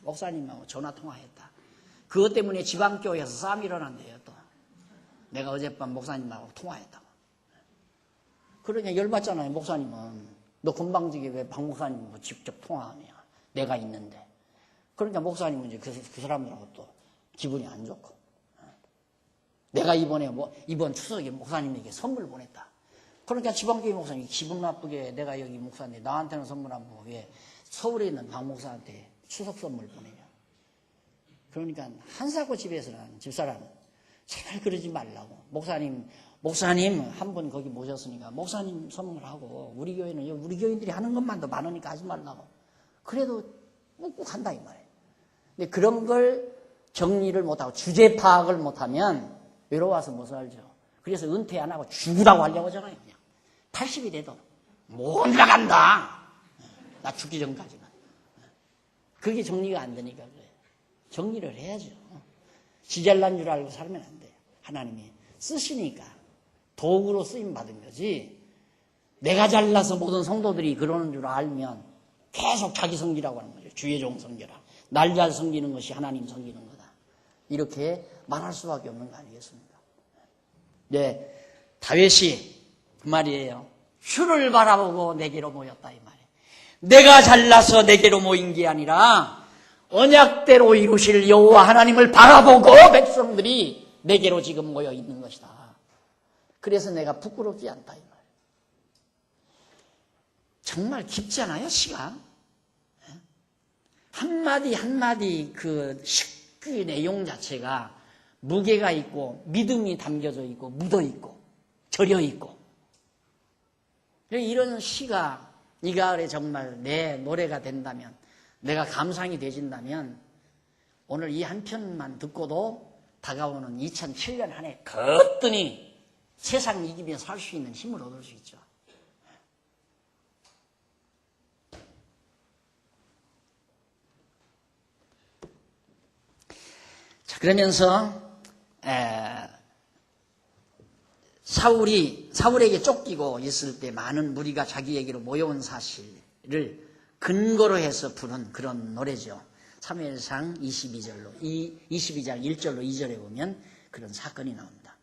목사님하고 전화 통화했다. 그것 때문에 지방교회에서 싸움이 일어난대요. 또 내가 어젯밤 목사님하고 통화했다고. 그러니까 열받잖아요. 목사님은 너 금방지게 왜 박 목사님하고 직접 통화하냐. 내가 있는데. 그러니까 목사님은 이제 그 사람들하고 또 기분이 안 좋고. 내가 이번 추석에 목사님에게 선물 보냈다. 그러니까 지방교회 목사님이 기분 나쁘게 내가 여기 목사인데 나한테는 선물 안 보고 왜 서울에 있는 박 목사한테 추석 선물 보내냐. 그러니까 한사코 집에서는 집사람은 제발 그러지 말라고. 목사님 한 분 거기 모셨으니까 목사님 선물하고 우리 교회는 우리 교인들이 하는 것만 더 많으니까 하지 말라고. 그래도 꾹꾹 한다 이 말이에요. 근데 그런 걸 정리를 못하고 주제 파악을 못하면 외로워서 못 살죠. 그래서 은퇴 안 하고 죽으라고 하려고 하잖아요. 그냥 80이 돼도 못 나간다. 나 죽기 전까지는. 그게 정리가 안 되니까 그래요. 정리를 해야죠. 지 잘난 줄 알고 살면 안 돼요. 하나님이 쓰시니까 도구로 쓰임 받은 거지. 내가 잘나서 모든 성도들이 그러는 줄 알면 계속 자기 섬기라고 하는 거죠. 주의 종 섬겨라. 날 잘 섬기는 것이 하나님 섬기는 거다. 이렇게 말할 수밖에 없는 거 아니겠습니까? 네, 다윗이 그 말이에요. 주를 바라보고 내게로 모였다 이 말이에요. 내가 잘나서 내게로 모인 게 아니라 언약대로 이루실 여호와 하나님을 바라보고 백성들이 내게로 지금 모여 있는 것이다. 그래서 내가 부끄럽지 않다 이 말이에요. 정말 깊지 않아요, 시가? 한마디 한마디 그 내용 자체가 무게가 있고 믿음이 담겨져 있고 묻어 있고 절여 있고. 이런 시가 이 가을에 정말 내 노래가 된다면, 내가 감상이 되진다면 오늘 이 한 편만 듣고도 다가오는 2007년 한 해 거뜬히 세상 이기며 살 수 있는 힘을 얻을 수 있죠. 자, 그러면서 사울에게 쫓기고 있을 때 많은 무리가 자기에게로 모여온 사실을 근거로 해서 부른 그런 노래죠. 사무엘상 22장 1절로 2절에 보면 그런 사건이 나옵니다.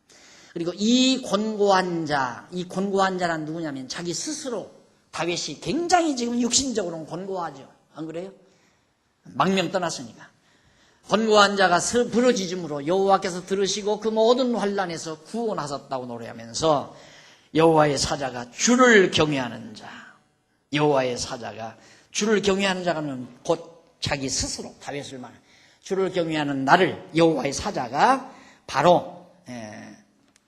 그리고 이 권고한 자란 누구냐면 자기 스스로. 다윗이 굉장히 지금 육신적으로는 권고하죠. 안 그래요? 망명 떠났으니까. 권고한 자가 부르짖음으로 여호와께서 들으시고 그 모든 환난에서 구원하셨다고 노래하면서 여호와의 사자가 주를 경외하는 자. 여호와의 사자가 주를 경외하는 자는 곧 자기 스스로 다윗을 말하는 주를 경외하는 나를 여호와의 사자가 바로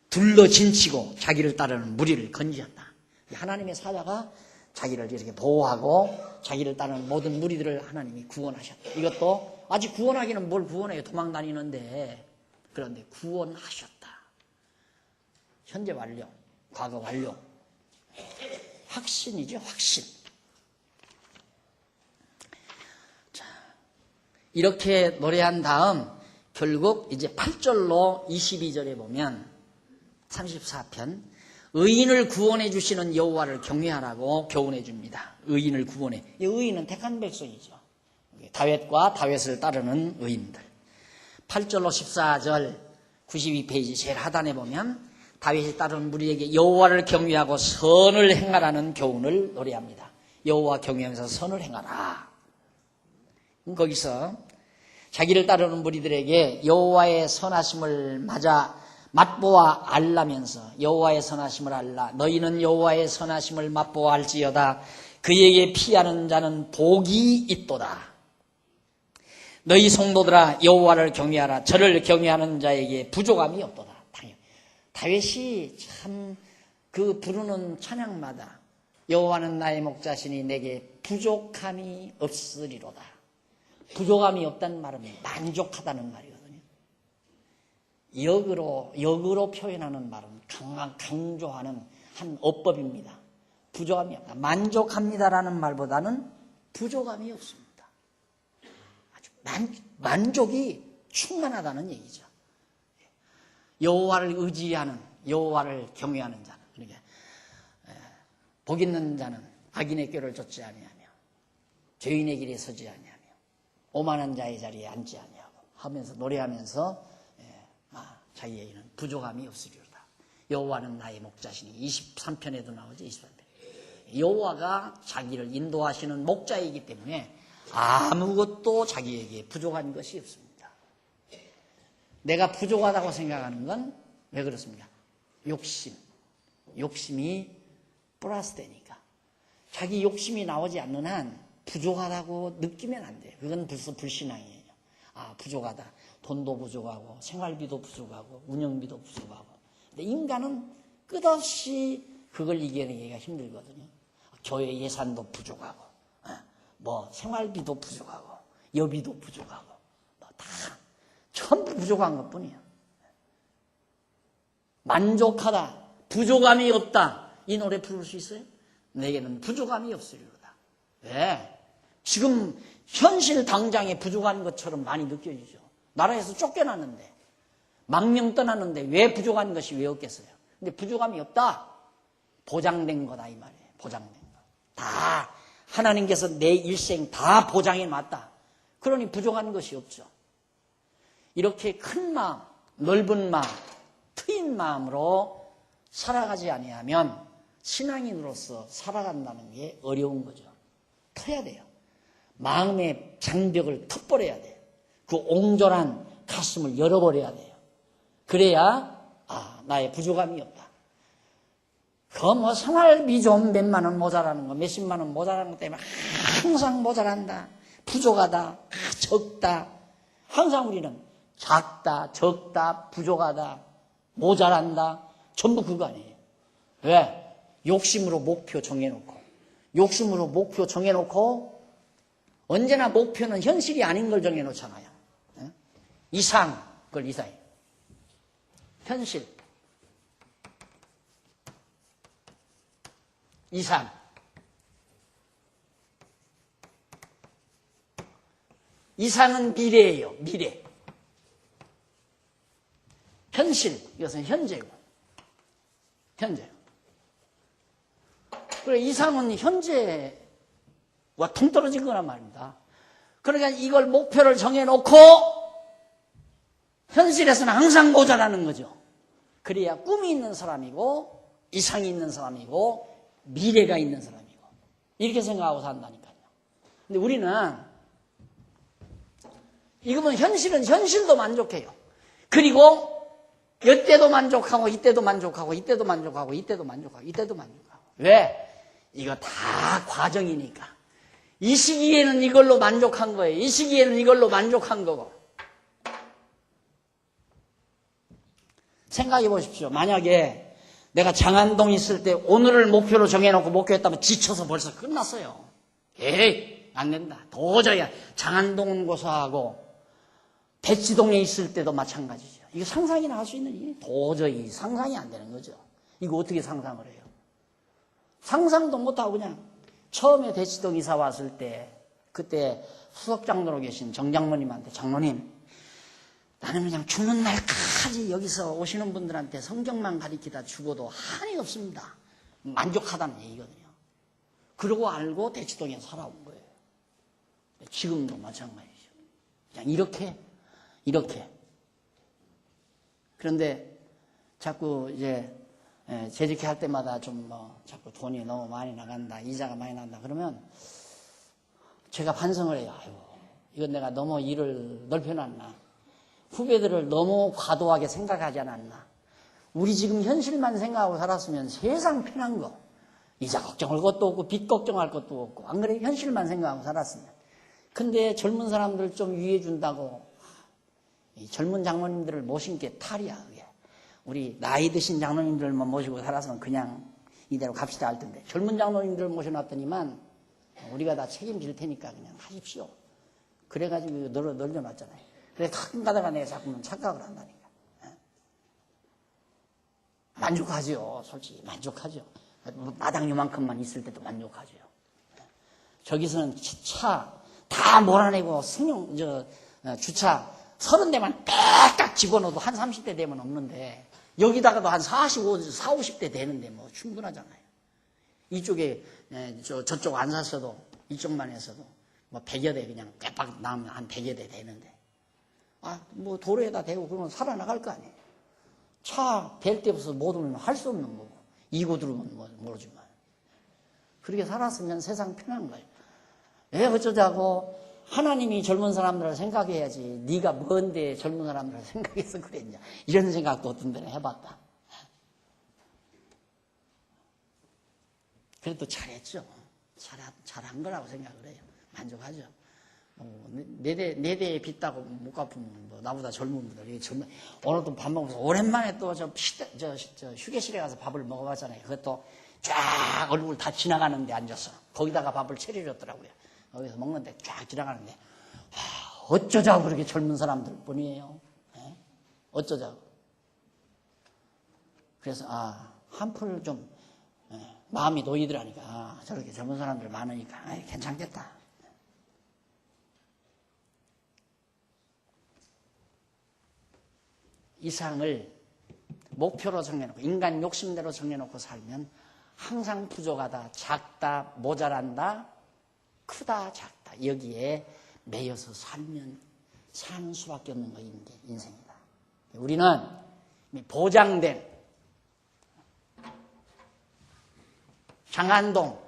둘러 진치고 자기를 따르는 무리를 건지었다. 하나님의 사자가 자기를 이렇게 보호하고 자기를 따르는 모든 무리들을 하나님이 구원하셨다. 이것도 아직 구원하기는 뭘 구원해요. 도망 다니는데. 그런데 구원하셨다. 현재 완료, 과거 완료. 확신이죠, 확신. 자, 이렇게 노래한 다음 결국 이제 8절로 22절에 보면 34편 의인을 구원해 주시는 여호와를 경외하라고 교훈해 줍니다. 의인을 구원해. 이 의인은 택한 백성이죠. 다윗과 다윗을 따르는 의인들. 8절로 14절 92페이지 제일 하단에 보면 다윗이 따르는 무리에게 여호와를 경외하고 선을 행하라는 교훈을 노래합니다. 여호와 경외하면서 선을 행하라. 거기서 자기를 따르는 무리들에게 여호와의 선하심을 맛보아 알라면서 여호와의 선하심을 알라. 너희는 여호와의 선하심을 맛보아 알지어다. 그에게 피하는 자는 복이 있도다. 너희 성도들아 여호와를 경외하라. 저를 경외하는 자에게 부족함이 없도다. 다윗이 참 그 부르는 찬양마다 여호와는 나의 목자시니 내게 부족함이 없으리로다. 부족함이 없다는 말은 만족하다는 말이거든요. 역으로 표현하는 말은 강조하는 한 어법입니다. 부족함이 없다. 만족합니다라는 말보다는 부족함이 없습니다. 아주 만족이 충만하다는 얘기죠. 여호와를 의지하는, 여호와를 경외하는 자는, 그러니까 복 있는 자는 악인의 꾀를 좇지 아니하며 죄인의 길에 서지 아니하며 오만한 자의 자리에 앉지 아니하고 하면서 노래하면서 자기에게는 부족함이 없으리로다. 여호와는 나의 목자시니 23편에도 나오죠. 23편. 여호와가 자기를 인도하시는 목자이기 때문에 아무것도 자기에게 부족한 것이 없습니다. 내가 부족하다고 생각하는 건 왜 그렇습니까? 욕심이 플러스 되니까. 자기 욕심이 나오지 않는 한 부족하다고 느끼면 안 돼요. 그건 벌써 불신앙이에요. 부족하다. 돈도 부족하고 생활비도 부족하고 운영비도 부족하고. 근데 인간은 끝없이 그걸 이겨내기가 힘들거든요. 교회 예산도 부족하고 생활비도 부족하고 여비도 부족하고 다 전부 부족한 것뿐이에요. 만족하다. 부족함이 없다. 이 노래 부를 수 있어요? 내게는 부족함이 없으리로다. 왜? 지금 현실 당장에 부족한 것처럼 많이 느껴지죠. 나라에서 쫓겨났는데 망명 떠났는데 왜 부족한 것이 왜 없겠어요? 근데 부족함이 없다. 보장된 거다 이 말이에요. 보장된 거. 다 하나님께서 내 일생 다 보장해 놨다. 그러니 부족한 것이 없죠. 이렇게 큰 마음, 넓은 마음, 트인 마음으로 살아가지 아니하면 신앙인으로서 살아간다는 게 어려운 거죠. 터야 돼요. 마음의 장벽을 턱버려야 돼요. 그 옹졸한 가슴을 열어버려야 돼요. 그래야 나의 부족함이 없다. 생활비 좀 몇만 원 모자라는 거, 몇십만 원 모자라는 것 때문에 항상 모자란다, 부족하다, 적다. 항상 우리는 작다, 적다, 부족하다, 모자란다. 전부 그거 아니에요. 왜? 욕심으로 목표 정해놓고 언제나 목표는 현실이 아닌 걸 정해놓잖아요. 그걸 이상해요. 현실. 이상. 이상은 미래예요. 미래. 현실. 이것은 현재고. 그래, 이상은 현재와 동떨어진 거란 말입니다. 그러니까 이걸 목표를 정해놓고 현실에서는 항상 모자라는 거죠. 그래야 꿈이 있는 사람이고 이상이 있는 사람이고 미래가 있는 사람이고 이렇게 생각하고 산다니까요. 근데 우리는 이거는 현실은 현실도 만족해요. 그리고 이때도 만족하고 이때도 만족하고 이때도 만족하고 이때도 만족하고 이때도 만족하고. 왜? 이거 다 과정이니까. 이 시기에는 이걸로 만족한 거예요. 이 시기에는 이걸로 만족한 거고. 생각해 보십시오. 만약에 내가 장안동 있을 때 오늘을 목표로 정해놓고 목표했다면 지쳐서 벌써 끝났어요. 에이, 안 된다. 도저히 장안동 고사하고 대치동에 있을 때도 마찬가지죠. 이거 상상이나 할 수 있는 일이 도저히 상상이 안 되는 거죠. 이거 어떻게 상상을 해요? 상상도 못하고 그냥 처음에 대치동 이사 왔을 때 그때 수석장로로 계신 정장모님한테 장로님 나는 그냥 죽는 날까지 여기서 오시는 분들한테 성경만 가리키다 죽어도 한이 없습니다. 만족하다는 얘기거든요. 그러고 알고 대치동에 살아온 거예요. 지금도 마찬가지죠. 그냥 이렇게. 그런데 자꾸 이제 재직회 할 때마다 좀 자꾸 돈이 너무 많이 나간다, 이자가 많이 난다 그러면 제가 반성을 해요. 아유, 이건 내가 너무 일을 넓혀놨나. 후배들을 너무 과도하게 생각하지 않았나. 우리 지금 현실만 생각하고 살았으면 세상 편한 거. 이자 걱정할 것도 없고 빚 걱정할 것도 없고. 안 그래? 현실만 생각하고 살았으면. 근데 젊은 사람들 좀 위해 준다고 이 젊은 장로님들을 모신 게 탈이야. 그게. 우리 나이 드신 장로님들만 모시고 살았으면 그냥 이대로 갑시다 할 텐데 젊은 장로님들 모셔놨더니만 우리가 다 책임질 테니까 그냥 하십시오. 그래가지고 늘려놨잖아요. 그래서 가끔 가다가 내가 자꾸만 착각을 한다니까. 만족하죠. 솔직히 만족하죠. 마당 요만큼만 있을 때도 만족하죠. 저기서는 차 다 몰아내고 주차 30대만 빽딱 집어넣어도 한 30대 되면 없는데 여기다가도 한 50대 되는데 뭐 충분하잖아요. 이쪽에 저쪽 안 샀어도 이쪽만 했어도 뭐 100여 대 그냥 꽤 나오면 한 100여 대 되는데 뭐 도로에다 대고 그러면 살아나갈 거 아니에요. 차 댈 데 없어서 못 오면 할 수 없는 거고 이고 들으면 모르지만 그렇게 살았으면 세상 편한 거예요. 왜 어쩌자고 하나님이 젊은 사람들을 생각해야지 네가 뭔데 젊은 사람들을 생각해서 그랬냐 이런 생각도 어떤 데는 해봤다. 그래도 잘했죠. 잘한 거라고 생각을 해요. 만족하죠. 네 대에 빚다고 못 갚으면 뭐 나보다 젊은 분들이 오늘도 밥 먹으면서 오랜만에 또 저 휴게실에 가서 밥을 먹어봤잖아요. 그것도 쫙 얼굴 다 지나가는데 앉아서 거기다가 밥을 차려줬더라고요. 거기서 먹는데 쫙 지나가는데 어쩌자고 그렇게 젊은 사람들 뿐이에요. 네? 어쩌자고. 그래서 한풀 좀 마음이 놓이더라니까. 저렇게 젊은 사람들 많으니까 괜찮겠다. 이상을 목표로 정해놓고 인간 욕심대로 정해놓고 살면 항상 부족하다, 작다, 모자란다, 크다, 작다 여기에 매여서 살면 사는 수밖에 없는 것인 게 인생이다. 우리는 보장된 장안동,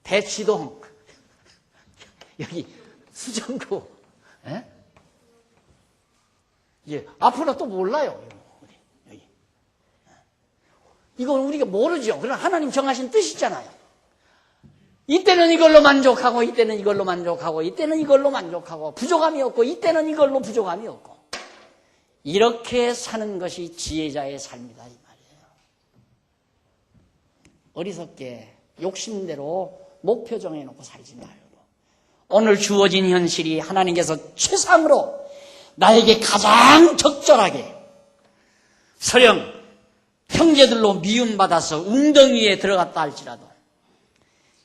대치동, 여기 수정구, 이제 앞으로 또 몰라요. 여기. 이건 우리가 모르죠. 그러나 하나님 정하신 뜻이잖아요. 이때는 이걸로 만족하고 이때는 이걸로 만족하고 이때는 이걸로 만족하고 부족함이 없고 이때는 이걸로 부족함이 없고 이렇게 사는 것이 지혜자의 삶이다 이 말이에요. 어리석게 욕심대로 목표 정해놓고 살지 말고 오늘 주어진 현실이 하나님께서 최상으로 나에게 가장 적절하게 설령 형제들로 미움받아서 웅덩이에 들어갔다 할지라도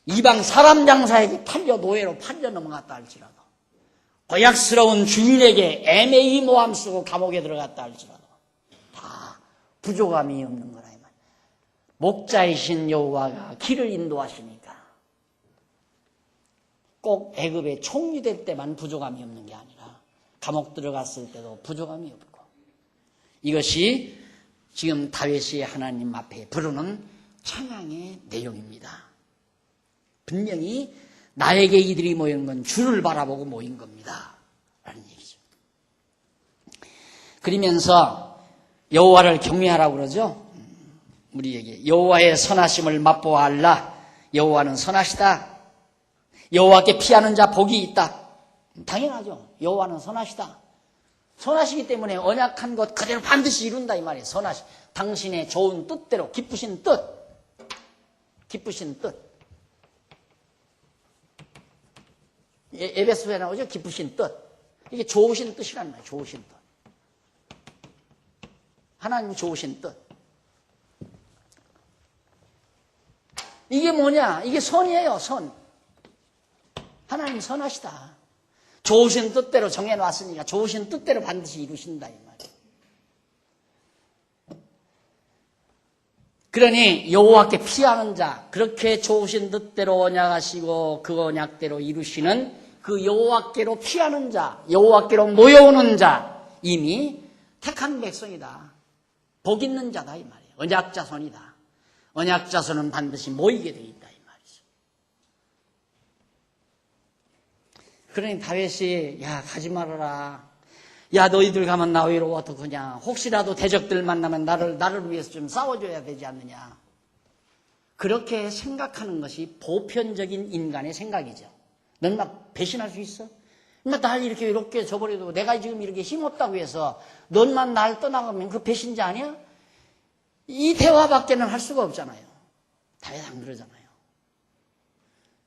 이방 사람 장사에게 팔려 노예로 팔려 넘어갔다 할지라도 고약스러운 주인에게 애매히 모함 쓰고 감옥에 들어갔다 할지라도 다 부족함이 없는 거라 이 말이에요. 목자이신 여호와가 길을 인도하시니까 꼭 애굽에 총리될 때만 부족함이 없는 게 아니라 감옥 들어갔을 때도 부족함이 없고 이것이 지금 다윗이 하나님 앞에 부르는 찬양의 내용입니다. 분명히 나에게 이들이 모인 건 주를 바라보고 모인 겁니다. 라는 얘기죠. 그러면서 여호와를 경외하라고 그러죠. 우리에게 여호와의 선하심을 맛보아 알라. 여호와는 선하시다. 여호와께 피하는 자 복이 있다. 당연하죠. 여호와는 선하시다. 선하시기 때문에 언약한 것 그대로 반드시 이룬다 이 말이에요. 당신의 좋은 뜻대로, 기쁘신 뜻, 기쁘신 뜻. 에베소에 나오죠? 기쁘신 뜻. 이게 좋으신 뜻이란 말이에요. 좋으신 뜻. 하나님 좋으신 뜻. 이게 뭐냐? 이게 선이에요, 선. 하나님 선하시다. 좋으신 뜻대로 정해놨으니까 좋으신 뜻대로 반드시 이루신다, 이 말이에요. 그러니 여호와께 피하는 자, 그렇게 좋으신 뜻대로 언약하시고 그 언약대로 이루시는 그 여호와께로 피하는 자, 여호와께로 모여오는 자, 이미 택한 백성이다. 복 있는 자다, 이 말이에요. 언약자손이다. 언약자손은 반드시 모이게 돼 있다, 이 말이죠. 그러니 다윗이 야 가지 말아라. 야 너희들 가면 나 외로워 어떡하냐. 혹시라도 대적들 만나면 나를 위해서 좀 싸워줘야 되지 않느냐. 그렇게 생각하는 것이 보편적인 인간의 생각이죠. 넌 막 배신할 수 있어? 날 이렇게 외롭게 줘버려도 내가 지금 이렇게 힘없다고 해서 넌만 날 떠나가면 그 배신자 아니야? 이 대화밖에는 할 수가 없잖아요. 다윗 안 그러잖아요.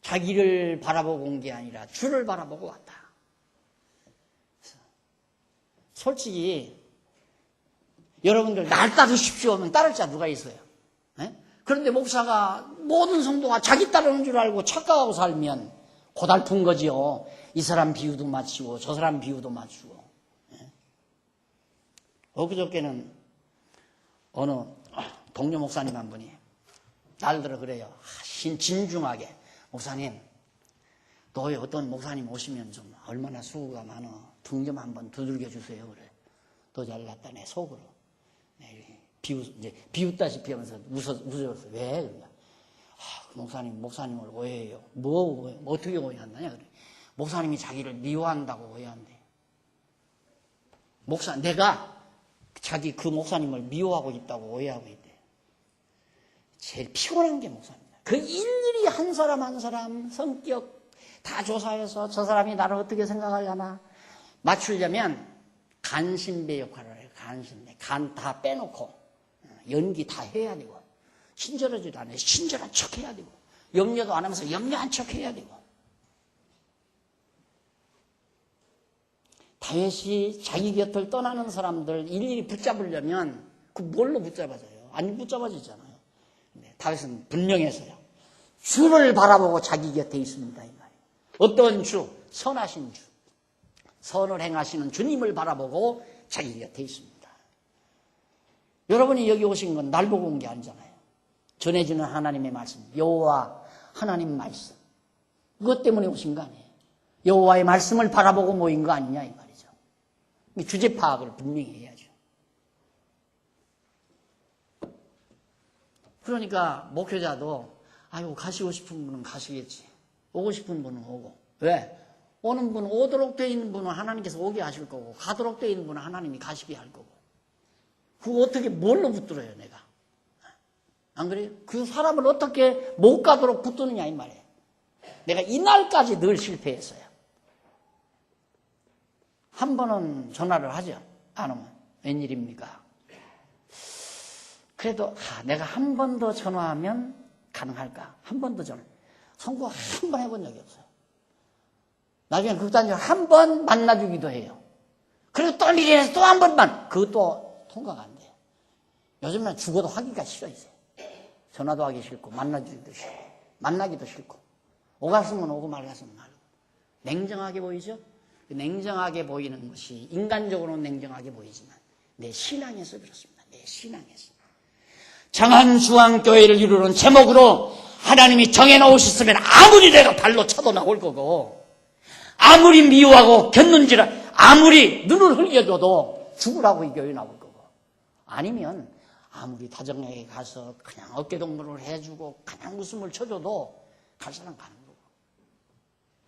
자기를 바라보고 온 게 아니라 주를 바라보고 왔다. 솔직히 여러분들 날 따르십시오 하면 따를 자 누가 있어요? 네? 그런데 목사가 모든 성도가 자기 따르는 줄 알고 착각하고 살면 고달픈 거지요. 이 사람 비유도 맞추고 저 사람 비유도 맞추고. 네? 엊그저께는 어느 동료 목사님 한 분이 날들어 그래요. 진중하게 목사님 너희 어떤 목사님 오시면 좀 얼마나 수고가 많아. 등 좀 한번 두들겨 주세요. 그래. 더 잘났다 내 속으로. 비웃다시피 하면서 웃어줬어. 왜? 그러냐. 그 목사님을 오해해요. 어떻게 오해한다냐. 그래. 목사님이 자기를 미워한다고 오해한대. 내가 그 목사님을 미워하고 있다고 오해하고 있대. 제일 피곤한 게 목사입니다. 그 일일이 한 사람 한 사람 성격 다 조사해서 저 사람이 나를 어떻게 생각하려나 맞추려면 간신배 역할을 해요. 간신배. 간 다 빼놓고 연기 다 해야 되고 친절하지도 않아요. 친절한 척 해야 되고 염려도 안 하면서 염려한 척 해야 되고. 다윗이 자기 곁을 떠나는 사람들 일일이 붙잡으려면 그 뭘로 붙잡아져요? 안 붙잡아지잖아요. 다윗은 분명해서요. 주를 바라보고 자기 곁에 있습니다. 이 말이에요. 어떤 주? 선하신 주. 선을 행하시는 주님을 바라보고 자기 곁에 있습니다. 여러분이 여기 오신 건 날 보고 온 게 아니잖아요. 전해주는 하나님의 말씀, 여호와 하나님 말씀. 그것 때문에 오신 거 아니에요. 여호와의 말씀을 바라보고 모인 거 아니냐 이 말이죠. 주제 파악을 분명히 해야죠. 그러니까 목회자도 아이고 가시고 싶은 분은 가시겠지. 오고 싶은 분은 오고. 왜? 오는 분, 오도록 되어 있는 분은 하나님께서 오게 하실 거고 가도록 되어 있는 분은 하나님이 가시게 할 거고. 그거 어떻게 뭘로 붙들어요 내가. 안 그래요? 그 사람을 어떻게 못 가도록 붙드느냐 이 말이에요. 내가 이날까지 늘 실패했어요. 한 번은 전화를 하죠. 안 오면 웬일입니까? 그래도 내가 한 번 더 전화하면 가능할까? 한 번 더 전화. 선거 한 번 해본 적이 없어요. 나중에 극단적으로 한 번 만나주기도 해요. 그리고 또 미래에서 또 한 번만. 그것도 통과가 안 돼요. 요즘은 죽어도 하기가 싫어 이제. 전화도 하기 싫고 만나주기도 싫고 만나기도 싫고 오갔으면 오고 말갔으면 말고. 냉정하게 보이죠? 냉정하게 보이는 것이 인간적으로는 냉정하게 보이지만 내 신앙에서 그렇습니다. 내 신앙에서. 정한수왕교회를 이루는 제목으로 하나님이 정해놓으셨으면 아무리 내가 발로 쳐도 나올 거고 아무리 미워하고 겼는지라 아무리 눈을 흘겨줘도 죽으라고 이 교회 나올 거고 아니면 아무리 다정하게 가서 그냥 어깨동무를 해주고 그냥 웃음을 쳐줘도 갈 사람 가는 거고.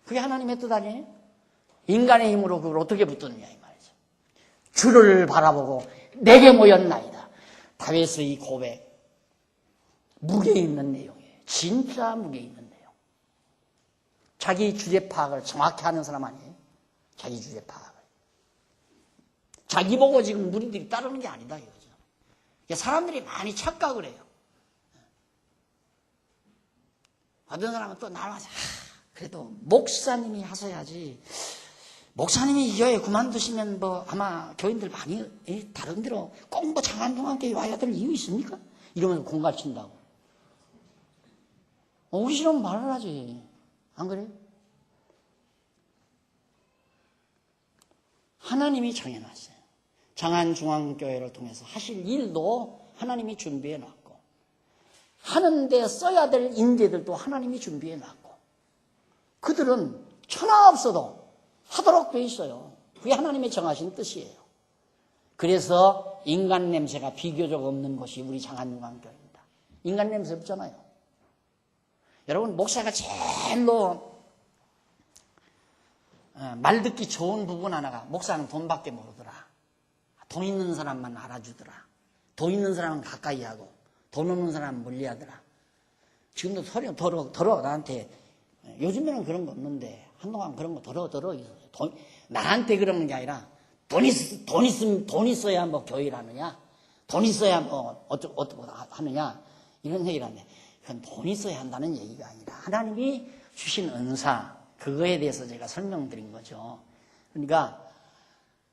그게 하나님의 뜻 아니에요? 인간의 힘으로 그걸 어떻게 붙드느냐 이 말이죠. 주를 바라보고 내게 모였나이다. 다윗의 이 고백 무게 있는 내용이에요. 진짜 무게 있는 내용. 자기 주제 파악을 정확히 하는 사람 아니에요? 자기 주제 파악을. 자기 보고 지금 무리들이 따르는 게 아니다 이거죠. 사람들이 많이 착각을 해요. 어떤 사람은 또 나와서 그래도 목사님이 하셔야지. 목사님이 이 교회 그만두시면 뭐 아마 교인들 많이 다른 데로 꼭 뭐 장안중앙교회 와야 될 이유 있습니까? 이러면서 공갈친다고. 우리 싫으면 말을 하지. 안 그래요? 하나님이 정해놨어요. 장안중앙교회를 통해서 하실 일도 하나님이 준비해놨고, 하는데 써야 될 인재들도 하나님이 준비해놨고, 그들은 천하 없어도 하도록 돼 있어요. 그게 하나님의 정하신 뜻이에요. 그래서 인간 냄새가 비교적 없는 곳이 우리 장안중앙교회입니다. 인간 냄새 없잖아요. 여러분, 목사가 제일로 말 듣기 좋은 부분 하나가, 목사는 돈밖에 모르더라. 돈 있는 사람만 알아주더라. 돈 있는 사람은 가까이 하고 돈 없는 사람은 멀리하더라. 지금도 소리 더러 나한테. 요즘에는 그런 거 없는데 한동안 그런 거 더러 나한테 그러는 게 아니라 돈 있어야 뭐 교회를 하느냐, 돈 있어야 뭐 어쩌고 하느냐, 이런 얘기를 하는데, 그건 돈 있어야 한다는 얘기가 아니라 하나님이 주신 은사, 그거에 대해서 제가 설명드린 거죠. 그러니까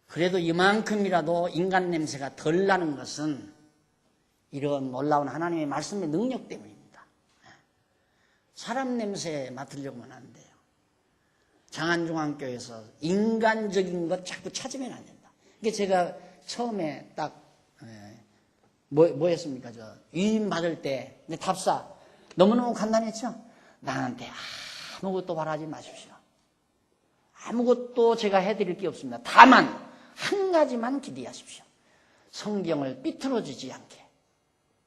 그래도 이만큼이라도 인간 냄새가 덜 나는 것은 이런 놀라운 하나님의 말씀의 능력 때문입니다. 사람 냄새 맡으려고 하면 안 돼요. 장안중앙교회에서 인간적인 것 자꾸 찾으면 안 된다. 이게 제가 처음에 딱 뭐였습니까? 위임 받을 때 내 답사 너무너무 간단했죠. 나한테 아무것도 바라지 마십시오. 아무것도 제가 해드릴 게 없습니다. 다만 한 가지만 기대하십시오. 성경을 삐뚤어지지 않게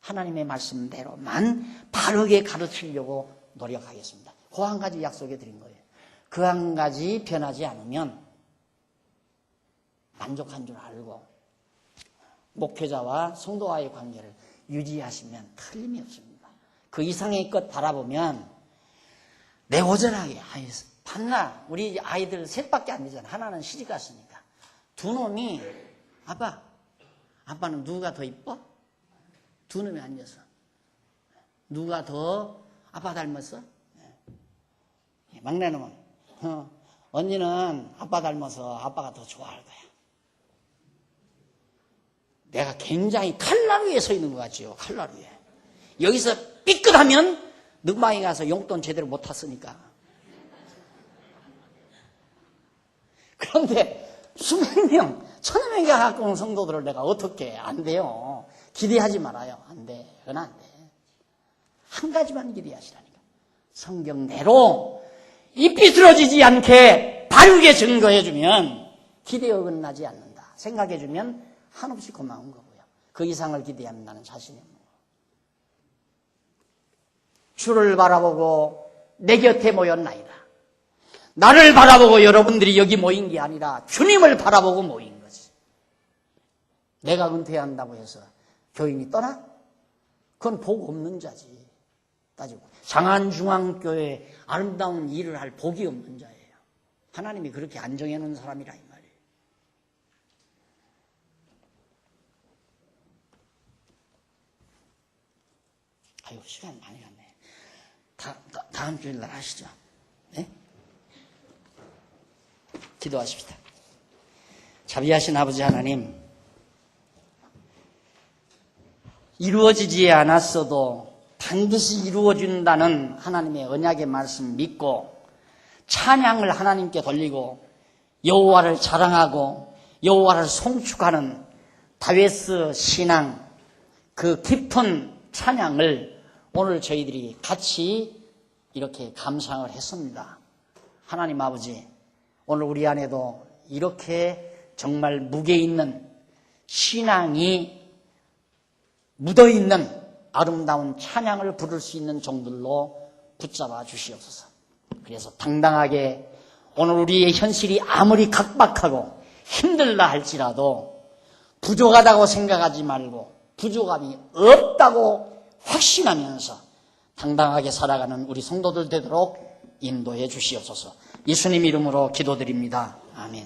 하나님의 말씀대로만 바르게 가르치려고 노력하겠습니다. 그 한 가지 약속해 드린 거예요. 그 한 가지 변하지 않으면 만족한 줄 알고 목회자와 성도와의 관계를 유지하시면 틀림이 없습니다. 그 이상의 것 바라보면 내오전하게 반나 우리 아이들 셋밖에 안 되잖아. 하나는 시집 갔으니까. 두 놈이 아빠는 누가 더 이뻐? 두 놈이 앉아서 누가 더 아빠 닮았어? 막내 놈은 언니는 아빠 닮아서 아빠가 더 좋아할 거야. 내가 굉장히 칼날 위에 서 있는 것 같지요. 칼날 위에. 여기서 삐끗하면 늑망에 가서 용돈 제대로 못 탔으니까. 그런데 수백 명, 천여 명이 갖고 온 성도들을 내가 어떻게 안 돼요. 기대하지 말아요. 안 돼. 그건 안 돼. 한 가지만 기대하시라니까. 성경대로 이 삐뚤어지지 않게 바르게 증거해주면 기대에 어긋나지 않는다. 생각해주면 한없이 고마운 거고요. 그 이상을 기대하면 나는 자신이 없는 거예요. 주를 바라보고 내 곁에 모였나이다. 나를 바라보고 여러분들이 여기 모인 게 아니라 주님을 바라보고 모인 거지. 내가 은퇴한다고 해서 교인이 떠나? 그건 복 없는 자지. 따지고 장안중앙교회 아름다운 일을 할 복이 없는 자예요. 하나님이 그렇게 안정해 놓은 사람이라 이 말이에요. 아유, 시간 많이 갔네. 다음 주일 날 하시죠. 네? 기도하십시다. 자비하신 아버지 하나님, 이루어지지 않았어도 반드시 이루어진다는 하나님의 언약의 말씀 믿고 찬양을 하나님께 돌리고 여호와를 자랑하고 여호와를 송축하는 다윗의 신앙, 그 깊은 찬양을 오늘 저희들이 같이 이렇게 감상을 했습니다. 하나님 아버지, 오늘 우리 안에도 이렇게 정말 무게 있는 신앙이 묻어있는 아름다운 찬양을 부를 수 있는 종들로 붙잡아 주시옵소서. 그래서 당당하게 오늘 우리의 현실이 아무리 각박하고 힘들다 할지라도 부족하다고 생각하지 말고 부족함이 없다고 확신하면서 당당하게 살아가는 우리 성도들 되도록 인도해 주시옵소서. 예수님 이름으로 기도드립니다. 아멘.